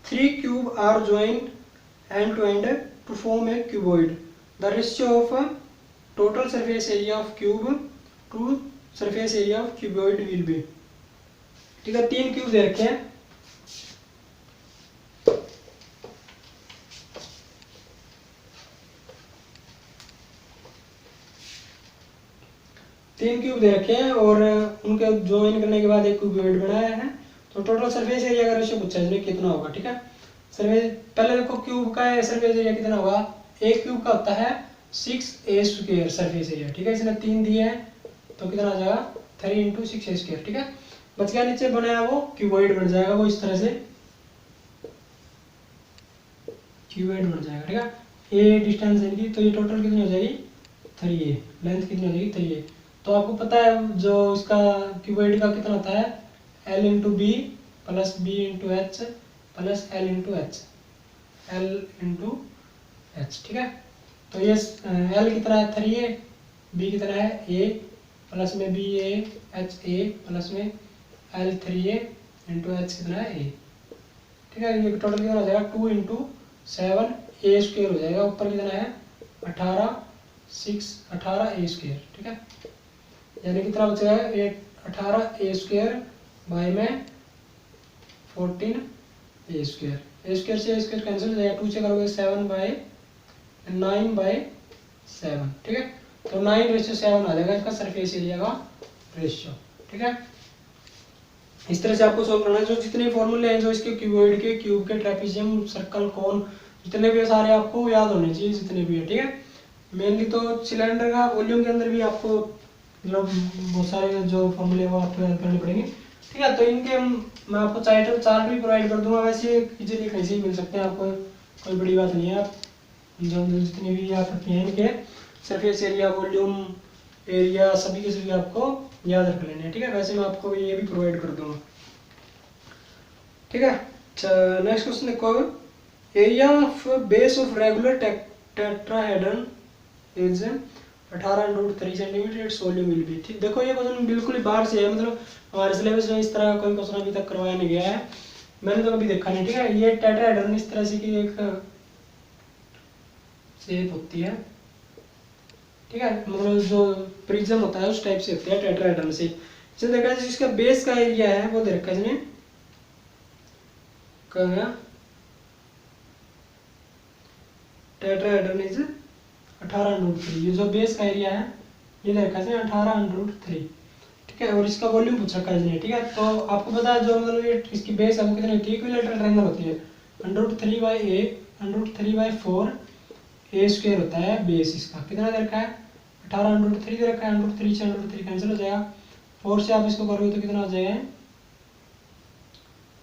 3 cube are joint end to end to form a cuboid, the ratio of total surface area of cube to surface area of cuboid will be, ठीक है। 3 क्यूब दे रखे हैं, 3 क्यूब दे रखे हैं और उनके ज्वाइन करने के बाद एक क्यूबॉइड बनाया है। तो टोटल सरफेस एरिया का रेशियो पूछा है कितना होगा, ठीक है। सरफेस पहले देखो क्यूब का सरफेस एरिया कितना होगा, एक क्यूब का होता है 6a² सरफेस एरिया, ठीक है। इसने 3 दिए हैं तो कितना आ जाएगा 3 × 6a², ठीक है। बच गया नीचे बनाया वो क्यूबॉइड बन जाएगा, वो इस तरह से क्यूबॉइड बन जाएगा, ठीक है। ए डिस्टेंस इनकी, तो ये टोटल कितनी हो जाएगी 3a, लेंथ कितनी हो जाएगी 3a। तो आपको पता है जो इसका क्यूबॉइड का कितना होता है L × B + B × H + L × H, L × H, ठीक है। तो ये L कितना है 3a, B कितना है a, प्लस में BA HA प्लस में L 3a × H कितना है a, ठीक है। ये टोटल कितना हो जाएगा 2 × 7a² हो जाएगा। ऊपर कितना है 18a², ठीक है। यानी कितना बच गया 18a² बाय में 14a², a² से a² कैंसिल हो जाएगा, 2 से करोगे 7/9/7, ठीक है। तो 9:7 आ जाएगा इसका सरफेस एरिया का रेशियो, ठीक है। इस तरह से आपको सोल्व करना है। जो जितने फॉर्मूले हैं जो इसके क्यूबॉइड के, क्यूब के, ट्रेपेजियम, सर्कल, कोन, जितने भी सारे आपको याद होने चाहिए, जितने भी है, ठीक है। मेनली तो सिलेंडर का वॉल्यूम के अंदर भी आपको मतलब बहुत सारे जो फॉर्मूले वो आपको याद करने पड़ेंगे, ठीक है। तो इनके मैं आपको चार्ट भी प्रोवाइड कर दूंगा, वैसे इजीली कहीं से ही मिल सकते हैं आपको, कोई बड़ी बात नहीं है। आप जो जितने भी याद रखते हैं इनके सरफेस एरिया, वॉल्यूम, एरिया, सभी के सभी आपको याद रख लेने हैं, ठीक है। वैसे मैं आपको ये भी प्रोवाइड कर दूंगा, ठीक है। नेक्स्ट क्वेश्चन देखो, area of base of regular tetrahedron is 18√3 centimetre, its volume will be, ठीक। देखो ये क्वेश्चन बिल्कुल ही बाहर से है, मतलब हमारे सिलेबस में इस तरह का कोई क्वेश्चन अभी तक करवाया नहीं गया है, मैंने तो कभी देखा नहीं, ठीक है। ये टेट्राहेड्रन इस तरह से की एक शेप होती है, ठीक है। मतलब जो प्रिज्म होता है उस टाइप से होती है टेट्राहेड्रन से। इसे देखा है जिसका बेस का एरिया है वो दे रखा है इसने, कहा टेट्राहेड्रन इज 18√3, ये जो बेस का एरिया है ये दे रखा है 18√3, ठीक है। और इसका वॉल्यूम पूछ रखा है इसने, ठीक है। तो आपको पता है जो मतलब ये इसकी बेस है वो कितनी होती है, इक्विलेटरल ट्रायंगल होती है, √3/4 a² होता है बेस। इसका कितना दे रखा है 18√3 दे रखा है, √3 से √3 कैंसिल हो जाएगा, 4 से आप इसको करोगे तो कितना हो जाएगा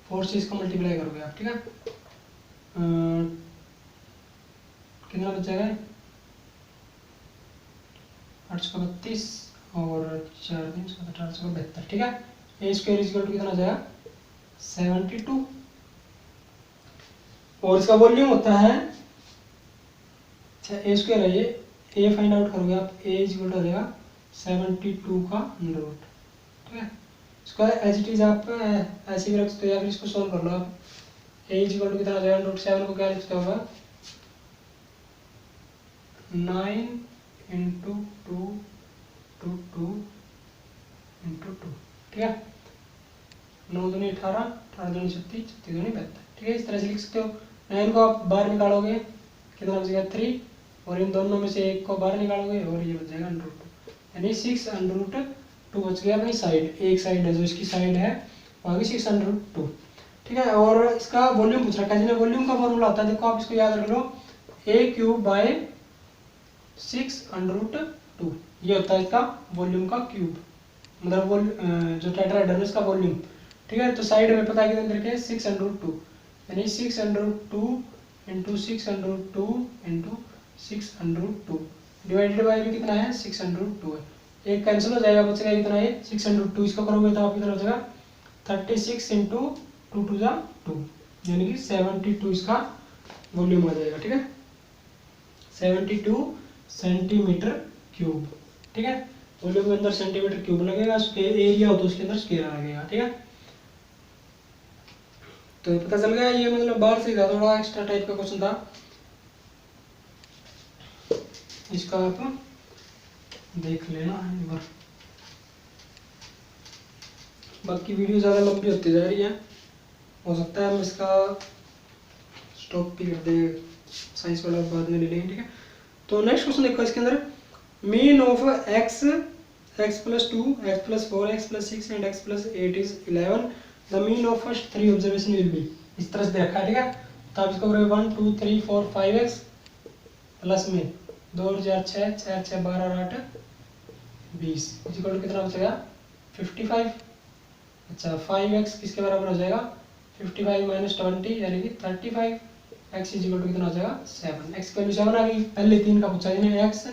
4 से इसको मल्टीप्लाई करोगे आप, ठीक है। कितना बच जाएगा 832 और 4 दिन 1872, ठीक है। a² कितना हो जाएगा 72, और इसका वॉल्यूम होता है, अच्छा a² है ये, a फाइंड आउट करोगे आप, a हो जाएगा 72 का √, ठीक है। इसको एज इट इज आप ऐसे भी रख सकते हो या फिर इसको सॉल्व कर लो आप। a कितना हो जाएगा √7 को क्या लिख सकते होगा 9 × 2 × 2 × 2, ठीक है। 9 दूनी 18, 18 दूनी 36, 36 दूनी 72, ठीक है। इस तरह से लिख सकते हो। 9 को आप बाहर निकालोगे कितना बच गया 3, और इन दोनों में से एक को बाहर निकालोगे और ये बच जाएगा √2, यानी 6√2 बच गया अपनी साइड, एक साइड है जो इसकी साइड है बाकी 6√2, ठीक है। और इसका वॉल्यूम पूछ रखा है जिन्हें, वॉल्यूम का फॉर्मूला होता है, देखो आप इसको याद रख लो, a³/6√2, ये होता है इसका वॉल्यूम का क्यूब, मतलब जो टेट्राहेड्रन है इसका वॉल्यूम, ठीक है। तो साइड में पता है कितने करके 6√2, यानी 6√2 × 6√2 × 6√2 डिवाइडेड बाय भी कितना है 6√2 है, एक कैंसिल हो जाएगा, बचेगा कितना है 6√2, इसको करोगे तो आप कितना हो जाएगा 36 × 2 × 2, यानी कि 72 इसका वॉल्यूम आ जाएगा, ठीक है। 72 सेंटीमीटर क्यूब, ठीक है। वॉल्यूम के अंदर सेंटीमीटर क्यूब लगेगा, एरिया हो तो उसके अंदर स्क्वायर लगेगा, ठीक है। तो पता चल गया, ये मतलब बाहर से था, थोड़ा एक्स्ट्रा टाइप का क्वेश्चन था, इसका आप देख लेना एक बार। बाकी वीडियो ज़्यादा लंबी होती जा रही है, हो सकता है हम इसका स्टॉप भी कर दें, साइंस वाला बाद में ले लेंगे, ठीक है। तो नेक्स्ट क्वेश्चन देखो, इसके अंदर mean of x x plus 2, x plus 4, x plus 6 and x plus 8 is 11. The mean of first three observation will be, इस तरह से दे रखा है, ठीक है। तो आप इसको करोगे 1 2 3 4 5x प्लस में 2 और 4 6 6 6 12 और 8 20 इक्वल टू कितना बचेगा 55। अच्छा 5x किसके बराबर हो जाएगा 55 माइनस 20 यानी कि 35। x इज इक्वल टू कितना हो जाएगा 7। x की वैल्यू 7 आ गई। पहले 3 का पूछा इन्हें x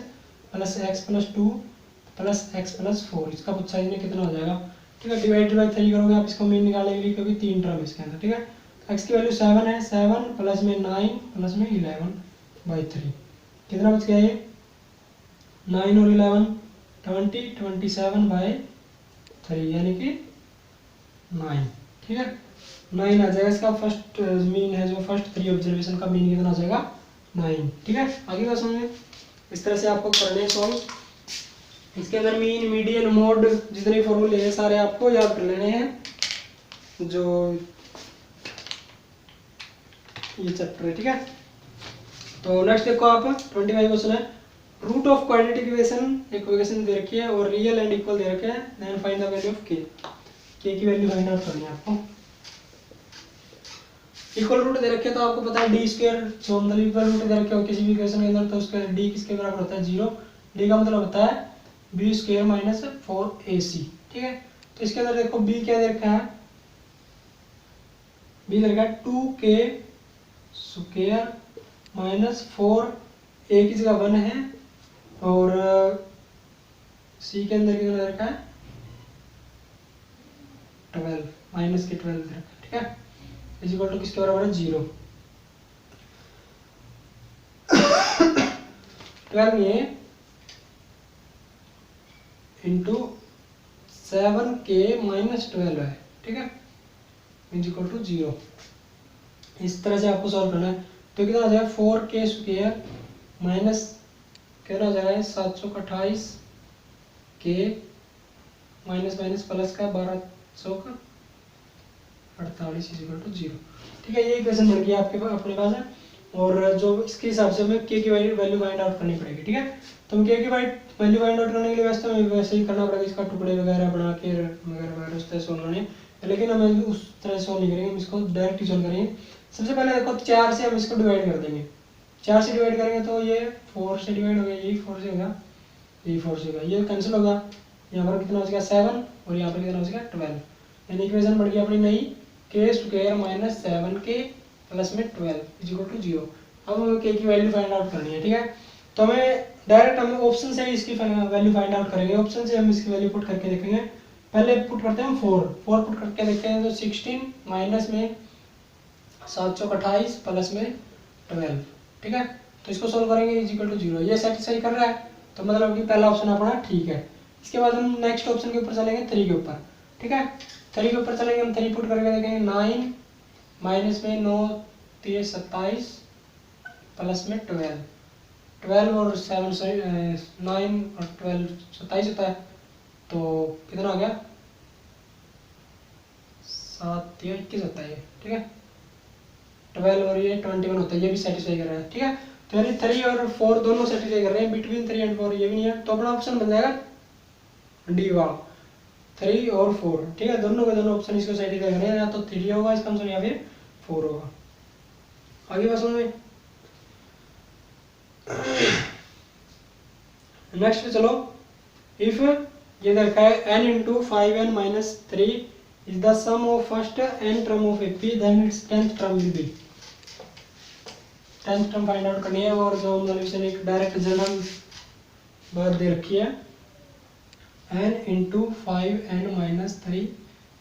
plus 2 plus x plus 4 इसका पूछा इन्हें कितना हो जाएगा, ठीक है। डिवाइडेड बाई 3 करोगे आप इसको मीन निकालने के लिए क्योंकि 3 टर्म इसके अंदर, ठीक है। तो x की वैल्यू 7 है, 7 प्लस में 9 प्लस में 11 बाई 3 कितना बच गया ये 9 और 11 20 27 बाई 3 यानी कि 9, ठीक है। 9 आ जाएगा इसका फर्स्ट मीन है जो फर्स्ट थ्री ऑब्जर्वेशन का मीन कितना आ जाएगा 9, ठीक है। आगे का समझे इस तरह से आपको करने सॉल्व। इसके अंदर मीन मीडियन मोड जितने फॉर्मूले हैं सारे आपको याद कर लेने हैं जो ये चैप्टर है, ठीक है। तो नेक्स्ट देखो आप 25 क्वेश्चन है। Root of quadratic equation equation दे रखी है और रियल एंड इक्वल दे रखे हैं। Then find the value of K की वैल्यू फाइंड आउट करनी है आपको। इक्वल रूट दे रखे तो आपको पता है डी स्क्वायर, जो मतलब इक्वल रूट दे रखे हो किसी भी इक्वेशन के अंदर तो उसका डी किसके बराबर होता है 0। डी का मतलब होता है बी स्क्वायर माइनस 4ac, ठीक है। तो इसके अंदर देखो बी क्या दे रखा है, बी दे रखा है 2k स्क्वायर माइनस 4a की जगह 1 है और सी के अंदर कितना दे रखा है 12 माइनस के 12 दे रखा है, ठीक है। इज इक्वल टू किसके बराबर है 0। 12 ये इंटू 7k माइनस 12 है, ठीक है, इज इक्वल टू 0। इस तरह से आपको सॉल्व करना है। तो कितना हो जाएगा 4k स्क्वायर माइनस कितना हो जाएगा 728 k माइनस माइनस प्लस का 1200 का 48 इज इक्वल टू 0, ठीक है। ये इक्वेशन बन गई आपके अपने पास है और जो इसके हिसाब से हमें k की वैल्यू फाइंड आउट करनी पड़ेगी, ठीक है। तो हम k की वैल्यू फाइंड आउट करने के लिए वैसे ही करना पड़ेगा, इसका टुकड़े वगैरह बना के वगैरह वगैरह उस तरह सोल्व करने, लेकिन हम उस तरह सोल्व नहीं करेंगे, हम इसको डायरेक्ट ही सोल्व करेंगे। सबसे पहले देखो 4 से हम इसको डिवाइड कर देंगे। 4 से डिवाइड करेंगे तो ये 4 से डिवाइड हो गया, यही 4 से होगा, यही 4 से होगा, ये कैंसिल होगा। यहाँ पर कितना हो जाएगा 7 और यहाँ पर कितना हो जाएगा 12, यानी इक्वेशन बढ़ गई अपनी नई k square minus 7k plus में 12 इज इक्वल टू 0। अब हमें k की वैल्यू फाइंड आउट करनी है, ठीक है। तो हमें डायरेक्ट हम ऑप्शन से इसकी वैल्यू फाइंड आउट करेंगे। ऑप्शन से हम इसकी वैल्यू पुट करके देखेंगे। पहले पुट करते हैं हम 4 पुट करके देखते हैं तो 16 माइनस में 728 प्लस में 12, ठीक है। तो इसको सोल्व करेंगे इज इक्वल टू 0। ये सेटिस्फाई कर रहा है तो मतलब कि पहला ऑप्शन अपना ठीक है। इसके बाद हम नेक्स्ट ऑप्शन के ऊपर चलेंगे 3 के ऊपर, ठीक है। 3 के ऊपर चलेंगे हम 3 पुट करके देखेंगे 9 माइनस में 9 3 27 प्लस में 12 और 7 9 और 12 27 होता है तो कितना हो गया 7 या 21 होता है, ठीक है। 12 और ये 21 होता है, ये भी सेटिस्फाई कर रहा है, ठीक है। तो यानी 3 और 4 दोनों सेटिस्फाई कर रहे हैं, बिटवीन 3 एंड 4 ये भी नहीं है, तो अपना ऑप्शन बन जाएगा डी वाला 3 और 4, ठीक है। दोनों के दोनों ऑप्शन इसको सेटिस्फाई कर रहे हैं, या तो 3 होगा इसका आंसर या फिर 4 होगा। आगे बात समझ नेक्स्ट पे चलो। इफ ये देखा है n into 5n minus 3 is the sum of first n term of a P then it's 10th term will be. 10th term find out करनी है और जो मतलब एक डायरेक्ट जनरल बात दे रखी है n इंटू 5n माइनस 3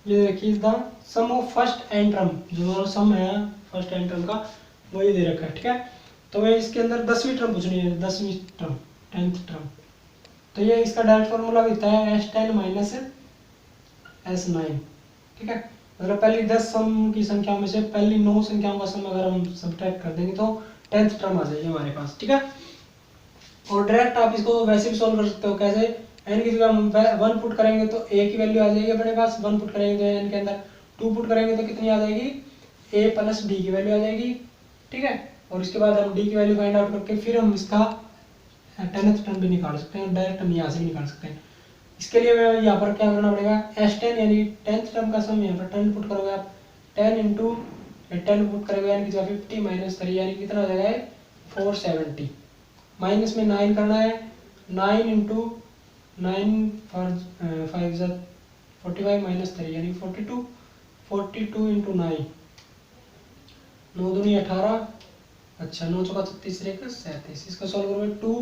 ये देखिए is the sum of first n term, जो सम है फर्स्ट n टर्म का वो ये दे रखा है, ठीक है। तो मैं इसके अंदर 10वीं टर्म पूछनी है, 10वीं टर्म 10th टर्म, तो ये इसका डायरेक्ट फॉर्मूला होता है s10 माइनस s9, ठीक है। मतलब पहली 10 सम की संख्याओं में से पहली 9 संख्याओं का सम अगर हम सब्ट्रैक्ट कर देंगे तो 10th टर्म आ जाएगी हमारे पास, ठीक है। और डायरेक्ट आप इसको वैसे भी सॉल्व कर सकते हो, कैसे n की जगह हम 1 पुट करेंगे तो a की वैल्यू आ जाएगी अपने पास, 1 पुट करेंगे तो n के अंदर 2 पुट करेंगे तो कितनी आ जाएगी a प्लस d की वैल्यू आ जाएगी, ठीक है। और इसके बाद हम d की वैल्यू फाइंड आउट करके फिर हम इसका 10th टर्म भी निकाल सकते हैं, डायरेक्ट हम यहाँ से भी निकाल सकते हैं। इसके लिए यहाँ पर क्या करना पड़ेगा, S10 यानी 10th टर्म का सम यहाँ पर 10 पुट करोगे आप, 10 इंटू 10 पुट करोगे यानी कि 50 माइनस 3 यानी कितना हो जाएगा 470। माइनस में 9 करना है, 9 इंटू 9 फॉर 5 45 माइनस 3 यानी 42, 42 इंटू 9, 9 दूनी 18, अच्छा 9 चौका 36 रहेगा 37। इसको सॉल्व करोगे 2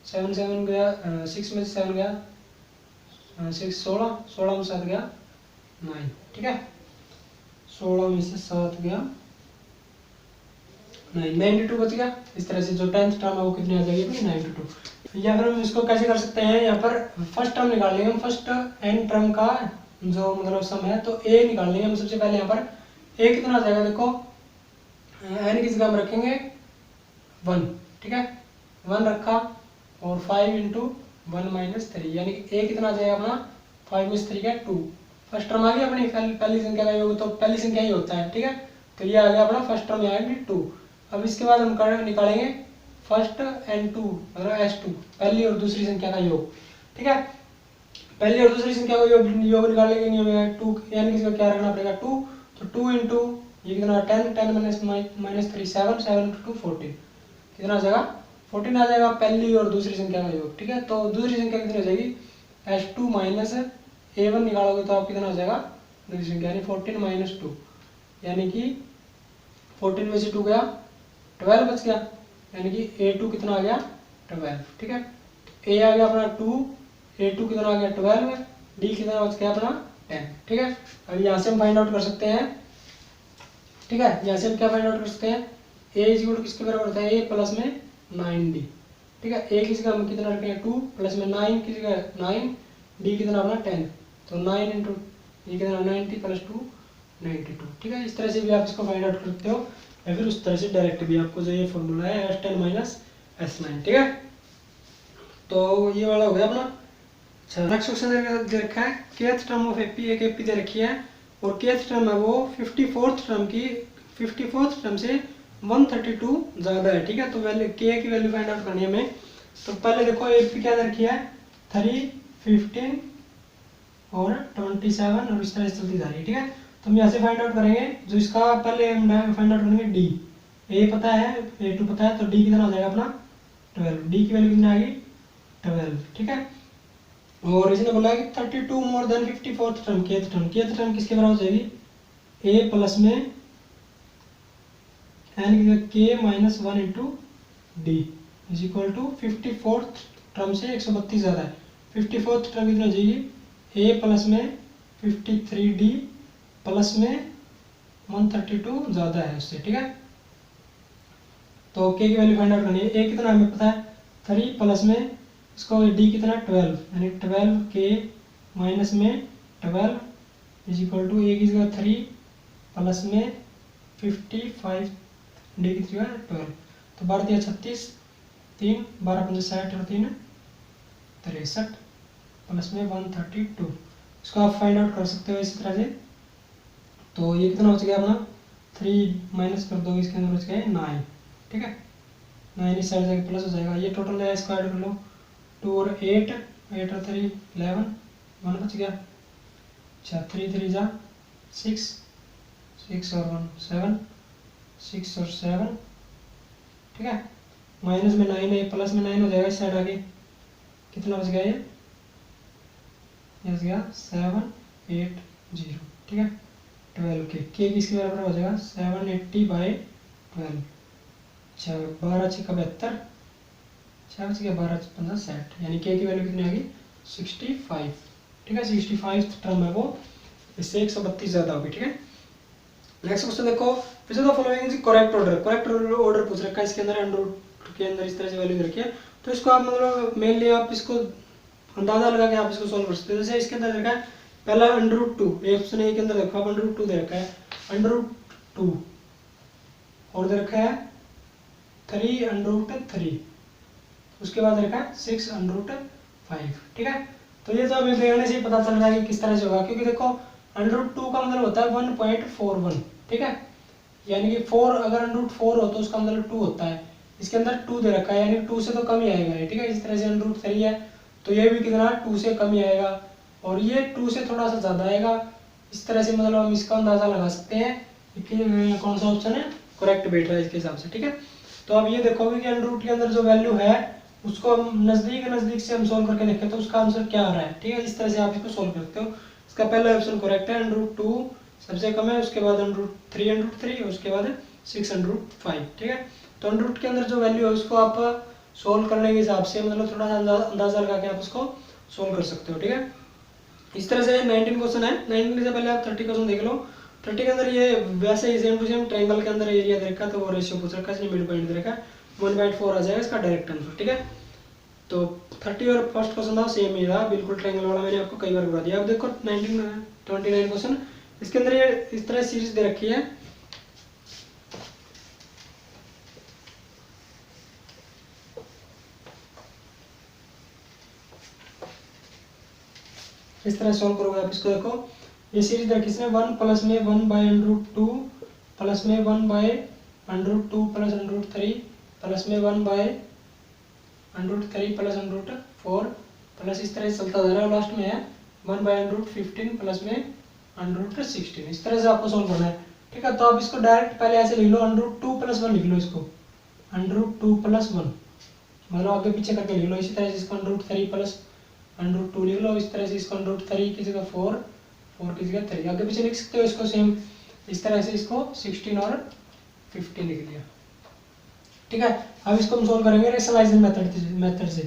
7 7 गया 6 में से 7 गया 6 16, 16 में 7 गया 9, ठीक है 16 में से 7 गया 9, 92 बच गया। इस तरह से जो 10th टर्म है वो कितनी आ जाएगी 92। या फिर हम इसको कैसे कर सकते हैं, यहाँ पर फर्स्ट टर्म निकाल लेंगे हम, फर्स्ट n टर्म का जो मतलब सम है तो a निकाल लेंगे हम सबसे पहले। यहाँ पर a कितना आ जाएगा, देखो n की जगह हम रखेंगे 1, ठीक है 1 रखा और 5 इंटू 1 माइनस 3 यानी कि a कितना आ जाएगा अपना 5 में 3 का 2। फर्स्ट टर्म आ गया अपनी पहली संख्या का योग, तो पहली संख्या ही होता है, ठीक है तो ये आ गया अपना फर्स्ट टर्म आएगी 2। अब इसके बाद हम निकालेंगे फर्स्ट n2 मतलब s2 पहली और दूसरी संख्या का योग, ठीक है पहली और दूसरी संख्या का योग निकालने के लिए 2 यानी कि इसका क्या रखना पड़ेगा 2, तो 2 इंटू ये कितना 10, 10 माइनस 3 7, 7 इंटू 2 14 कितना आ जाएगा 14 आ जाएगा पहली और दूसरी संख्या का योग, ठीक है तो दूसरी संख्या कितनी हो जाएगी s2 माइनस a1 निकालोगे तो आप कितना हो जाएगा दूसरी संख्या यानी 14 माइनस 2 यानी कि 14 में से 2 गया 12 बच गया यानी कि a2 कितना आ गया 12, ठीक है a आ गया अपना 2, a2 कितना आ गया 12, d कितना बच गया अपना 10, ठीक है। अब यहाँ से हम फाइंड आउट कर सकते हैं, ठीक है यहाँ से हम क्या फाइंड आउट कर सकते हैं, a इज इक्वल टू किसके बराबर होता है a प्लस में 9d, ठीक है a की जगह हम कितना रखेंगे 2 प्लस में 9 की जगह 9, d कितना अपना 10, तो 9 इंटू ये कितना 90 प्लस 2 92, ठीक है इस तरह से भी आप इसको फाइंड आउट कर सकते हो या फिर उस तरह से डायरेक्ट भी आपको जो ये फॉर्मूला है S10 माइनस S9, ठीक है तो ये वाला हो गया अपना। अच्छा नेक्स्ट क्वेश्चन दे रखा है kth टर्म ऑफ AP, एक AP दे रखी है और kth टर्म है वो 54th टर्म की 54th टर्म से 132 ज़्यादा है, ठीक है तो वैल्यू k की वैल्यू फाइंड आउट करनी है हमें। तो पहले देखो AP क्या दे रखी है 3, 15 और 27 और इस तरह से चलती जा रही है, ठीक है तो हम यहाँ से फाइंड आउट करेंगे जो इसका पहले हम फाइंड आउट करेंगे d, a पता है a2 पता है तो d कितना हो जाएगा अपना 12, d की वैल्यू कितनी आ गई 12, ठीक है और इसने बोला है कि 32 more than 54th term kth term किसके बराबर हो जाएगी a प्लस में n k minus 1 into D is equal to 54th term से 132 ज़्यादा है, 54th टर्म कितना हो जाएगी a प्लस में 53d प्लस में 132 ज़्यादा है उससे, ठीक है तो k की वैल्यू फाइंड आउट करनी है। a कितना हमें पता है 3 प्लस में इसको d कितना 12 यानी 12 k माइनस में 12 इज इक्वल टू a की जगह 3 प्लस में 55 d की जगह 12 तो 12 दिया 36, 3 12 पंजे 60 और 3 63 प्लस में 132 इसको आप फाइंड आउट कर सकते हो इसी तरह से। तो ये कितना बच गया अपना 3 माइनस कर दो इसके अंदर बच गया 9, ठीक है 9 इस साइड से प्लस हो जाएगा, ये टोटल है इसको ऐड कर लो 2 और 8 और 3 11 1 बच गया, अच्छा 3 3 जा 6 6 और 1 7 6 और 7, ठीक है माइनस में 9 है प्लस में 9 हो जाएगा इस साइड आगे कितना बच गया ये बच गया 7 8 0, ठीक है 12 के किसके बराबर हो जाएगा 780/12, अच्छा 12 6 72 6 बच गया 12 15 60 यानी के की वैल्यू कितनी आ गई 65, ठीक है 65th टर्म है वो इससे 132 ज़्यादा होगी, ठीक है। नेक्स्ट क्वेश्चन देखो which of the following is correct order पूछ रखा है इसके अंदर अंडर रूट के अंदर इस तरह से वैल्यू रखी है तो इसको आप मतलब मेनली आप इसको अंदाजा लगा के आप इसको सॉल्व कर सकते हो। जैसे इसके अंदर रखा है पहला अंडर रूट 2 एक ऑप्शन ए के अंदर देखो आप अंडर रूट 2 दे रखा है अंडर रूट 2 और दे रखा है 3 अंडर रूट 3 उसके बाद रखा है 6 अंडर रूट 5, ठीक है तो ये तो हमें देखने से ही पता चल रहा है कि किस तरह से होगा क्योंकि देखो अंडर रूट 2 का मतलब होता है 1.41, ठीक है यानी कि 4 अगर अंडर रूट 4 हो तो उसका मतलब 2 होता है, इसके अंदर 2 दे रखा है यानी 2 से तो कम ही आएगा, ठीक है इस तरह से अंडर रूट 3 है तो ये भी कितना 2 से कम ही आएगा, और ये 2 से थोड़ा सा ज़्यादा आएगा। इस तरह से मतलब हम इसका अंदाज़ा लगा सकते हैं कि कौन सा ऑप्शन है करेक्ट बैठ रहा है इसके हिसाब से, ठीक है। तो अब ये देखोगे कि अंडर रूट के अंदर जो वैल्यू है उसको हम नज़दीक से हम सोल्व करके देखें तो उसका आंसर क्या आ रहा है, ठीक है। इस तरह से आप इसको सोल्व करते हो। इसका पहला ऑप्शन करेक्ट है, अंडर रूट 2 सबसे कम है, उसके बाद अंडर रूट 3 और उसके बाद 6 अंडर रूट 5, ठीक है। तो अंडर रूट के अंदर जो वैल्यू है उसको आप सोल्व करने के हिसाब से मतलब थोड़ा सा अंदाजा लगा के आप उसको सोल्व कर सकते हो, ठीक है। इस तरह से 19 क्वेश्चन है। 19 से पहले आप 30 क्वेश्चन देख लो। 30 के अंदर ये वैसे ही सेम टू सेम ट्रायंगल के अंदर एरिया दे रखा, तो वो रेशियो पूछ रखा है, इसलिए मिड पॉइंट दे रखा है, 1/4 आ जाएगा इसका डायरेक्ट आंसर, ठीक है। तो 30 और फर्स्ट क्वेश्चन था सेम ही रहा, बिल्कुल ट्रायंगल वाला, मैंने आपको कई बार बता दिया। अब देखो 29 क्वेश्चन, इसके अंदर ये इस तरह सीरीज दे रखी है। इस तरह सॉल्व करोगे आप इसको। देखो ये सीरीज रखी इसने 1 प्लस में 1/√2 प्लस में 1/√2 प्लस √3 प्लस में 1/√3 प्लस √4 प्लस इस तरह से चलता जा रहा है। लास्ट में है 1/√15 प्लस में √16। इस तरह से आपको सॉल्व करना है, ठीक है। तो आप इसको डायरेक्ट पहले ऐसे लिख लो, √2 + 1 लिख लो इसको, √2 + 1 मतलब आगे पीछे करके लिख लो। इसी तरह से इसको √3 + √2 लिख लो। इस तरह से इसको √3 की जगह 4 की जगह 3 आगे पीछे लिख सकते हो इसको सेम। इस तरह से इसको 16 और 15 लिख लिया, ठीक है। अब इसको हम सोल्व करेंगे रेशनलाइजेशन मेथड से।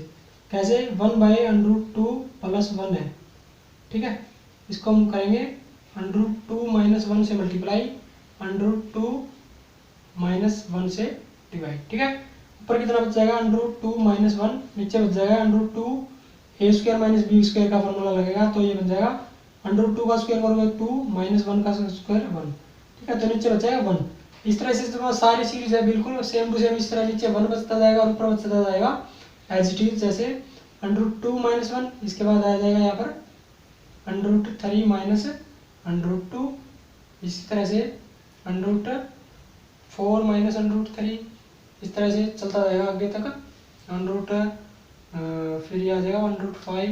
कैसे? 1/√2 + 1 है, ठीक है। इसको हम करेंगे √2 - 1 से मल्टीप्लाई, √2 - 1 से डिवाइड, ठीक है। ऊपर कितना बच जाएगा? √2 - 1, नीचे बच जाएगा √2 a² - b² का फॉर्मूला लगेगा, तो ये बन जाएगा √2 का स्क्वायर करोगे 2 - 1 का स्क्वायर 1, ठीक है। तो नीचे बच जाएगा 1। इस तरह से तुम्हारा सारी सीरीज है बिल्कुल सेम टू सेम। इस तरह नीचे 1 बचता जाएगा और ऊपर बचता जाएगा एज इट इज, जैसे √2 - 1, इसके बाद आ जाएगा यहाँ पर √3 - √2, इसी तरह से √4 - √3, इस तरह से चलता जाएगा आगे तक। फिर ये आ जाएगा 1√5 -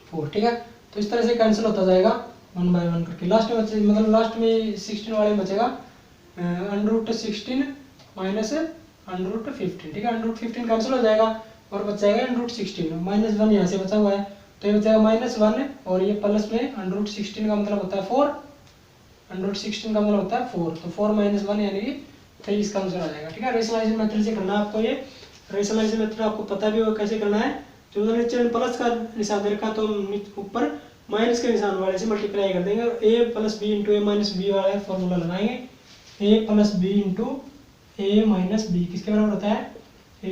√4, ठीक है। तो इस तरह से कैंसिल होता जाएगा 1 बाय 1 करके। लास्ट में बचे मतलब लास्ट में 16 वाले में बचेगा √16 - √15, ठीक है। √15 कैंसिल हो जाएगा और बच जाएगा √16 -1 यहाँ से बचा हुआ है, तो ये बचेगा -1 और ये प्लस में √16 का मतलब होता है 4, √16 का मतलब होता है 4, तो 4 - 1 यानी कि 3 इसका आंसर आ जाएगा, ठीक है। रेशनलाइजेशन मेथड से करना है आपको ये। रेशनलाइजेशन मेथड आपको पता भी होगा कैसे करना है। जो नीचे प्लस का निशान दे रखा तो ऊपर माइनस के निशान वाले से मल्टीप्लाई कर देंगे और a + b × a - b वाला फॉर्मूला लगाएंगे। a + b × a - b किसके बराबर होता है? a² -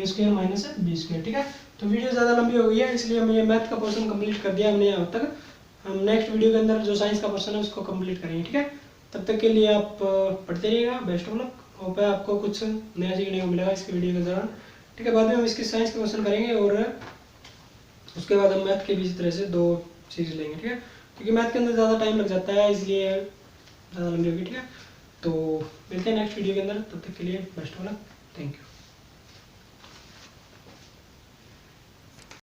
b², ठीक है। तो वीडियो ज़्यादा लंबी हो गई है, इसलिए हम ये मैथ का पोर्शन कंप्लीट कर दिया हमने यहाँ तक। हम नेक्स्ट वीडियो के अंदर जो साइंस का पोर्शन है उसको कंप्लीट करेंगे, ठीक है। तब तक के लिए आप पढ़ते रहिएगा। Best of luck. होप है आपको कुछ नया सीखने को मिलेगा इसके वीडियो के दौरान, ठीक है। बाद में हम इसके साइंस के क्वेश्चन करेंगे और उसके बाद हम मैथ के भी इसी तरह से 2 सीरीज लेंगे, ठीक है। क्योंकि मैथ के अंदर ज़्यादा टाइम लग जाता है, इसलिए ज़्यादा लंबी होगी, ठीक है। तो मिलते हैं नेक्स्ट वीडियो के अंदर, तब तक के लिए best of luck. Thank you.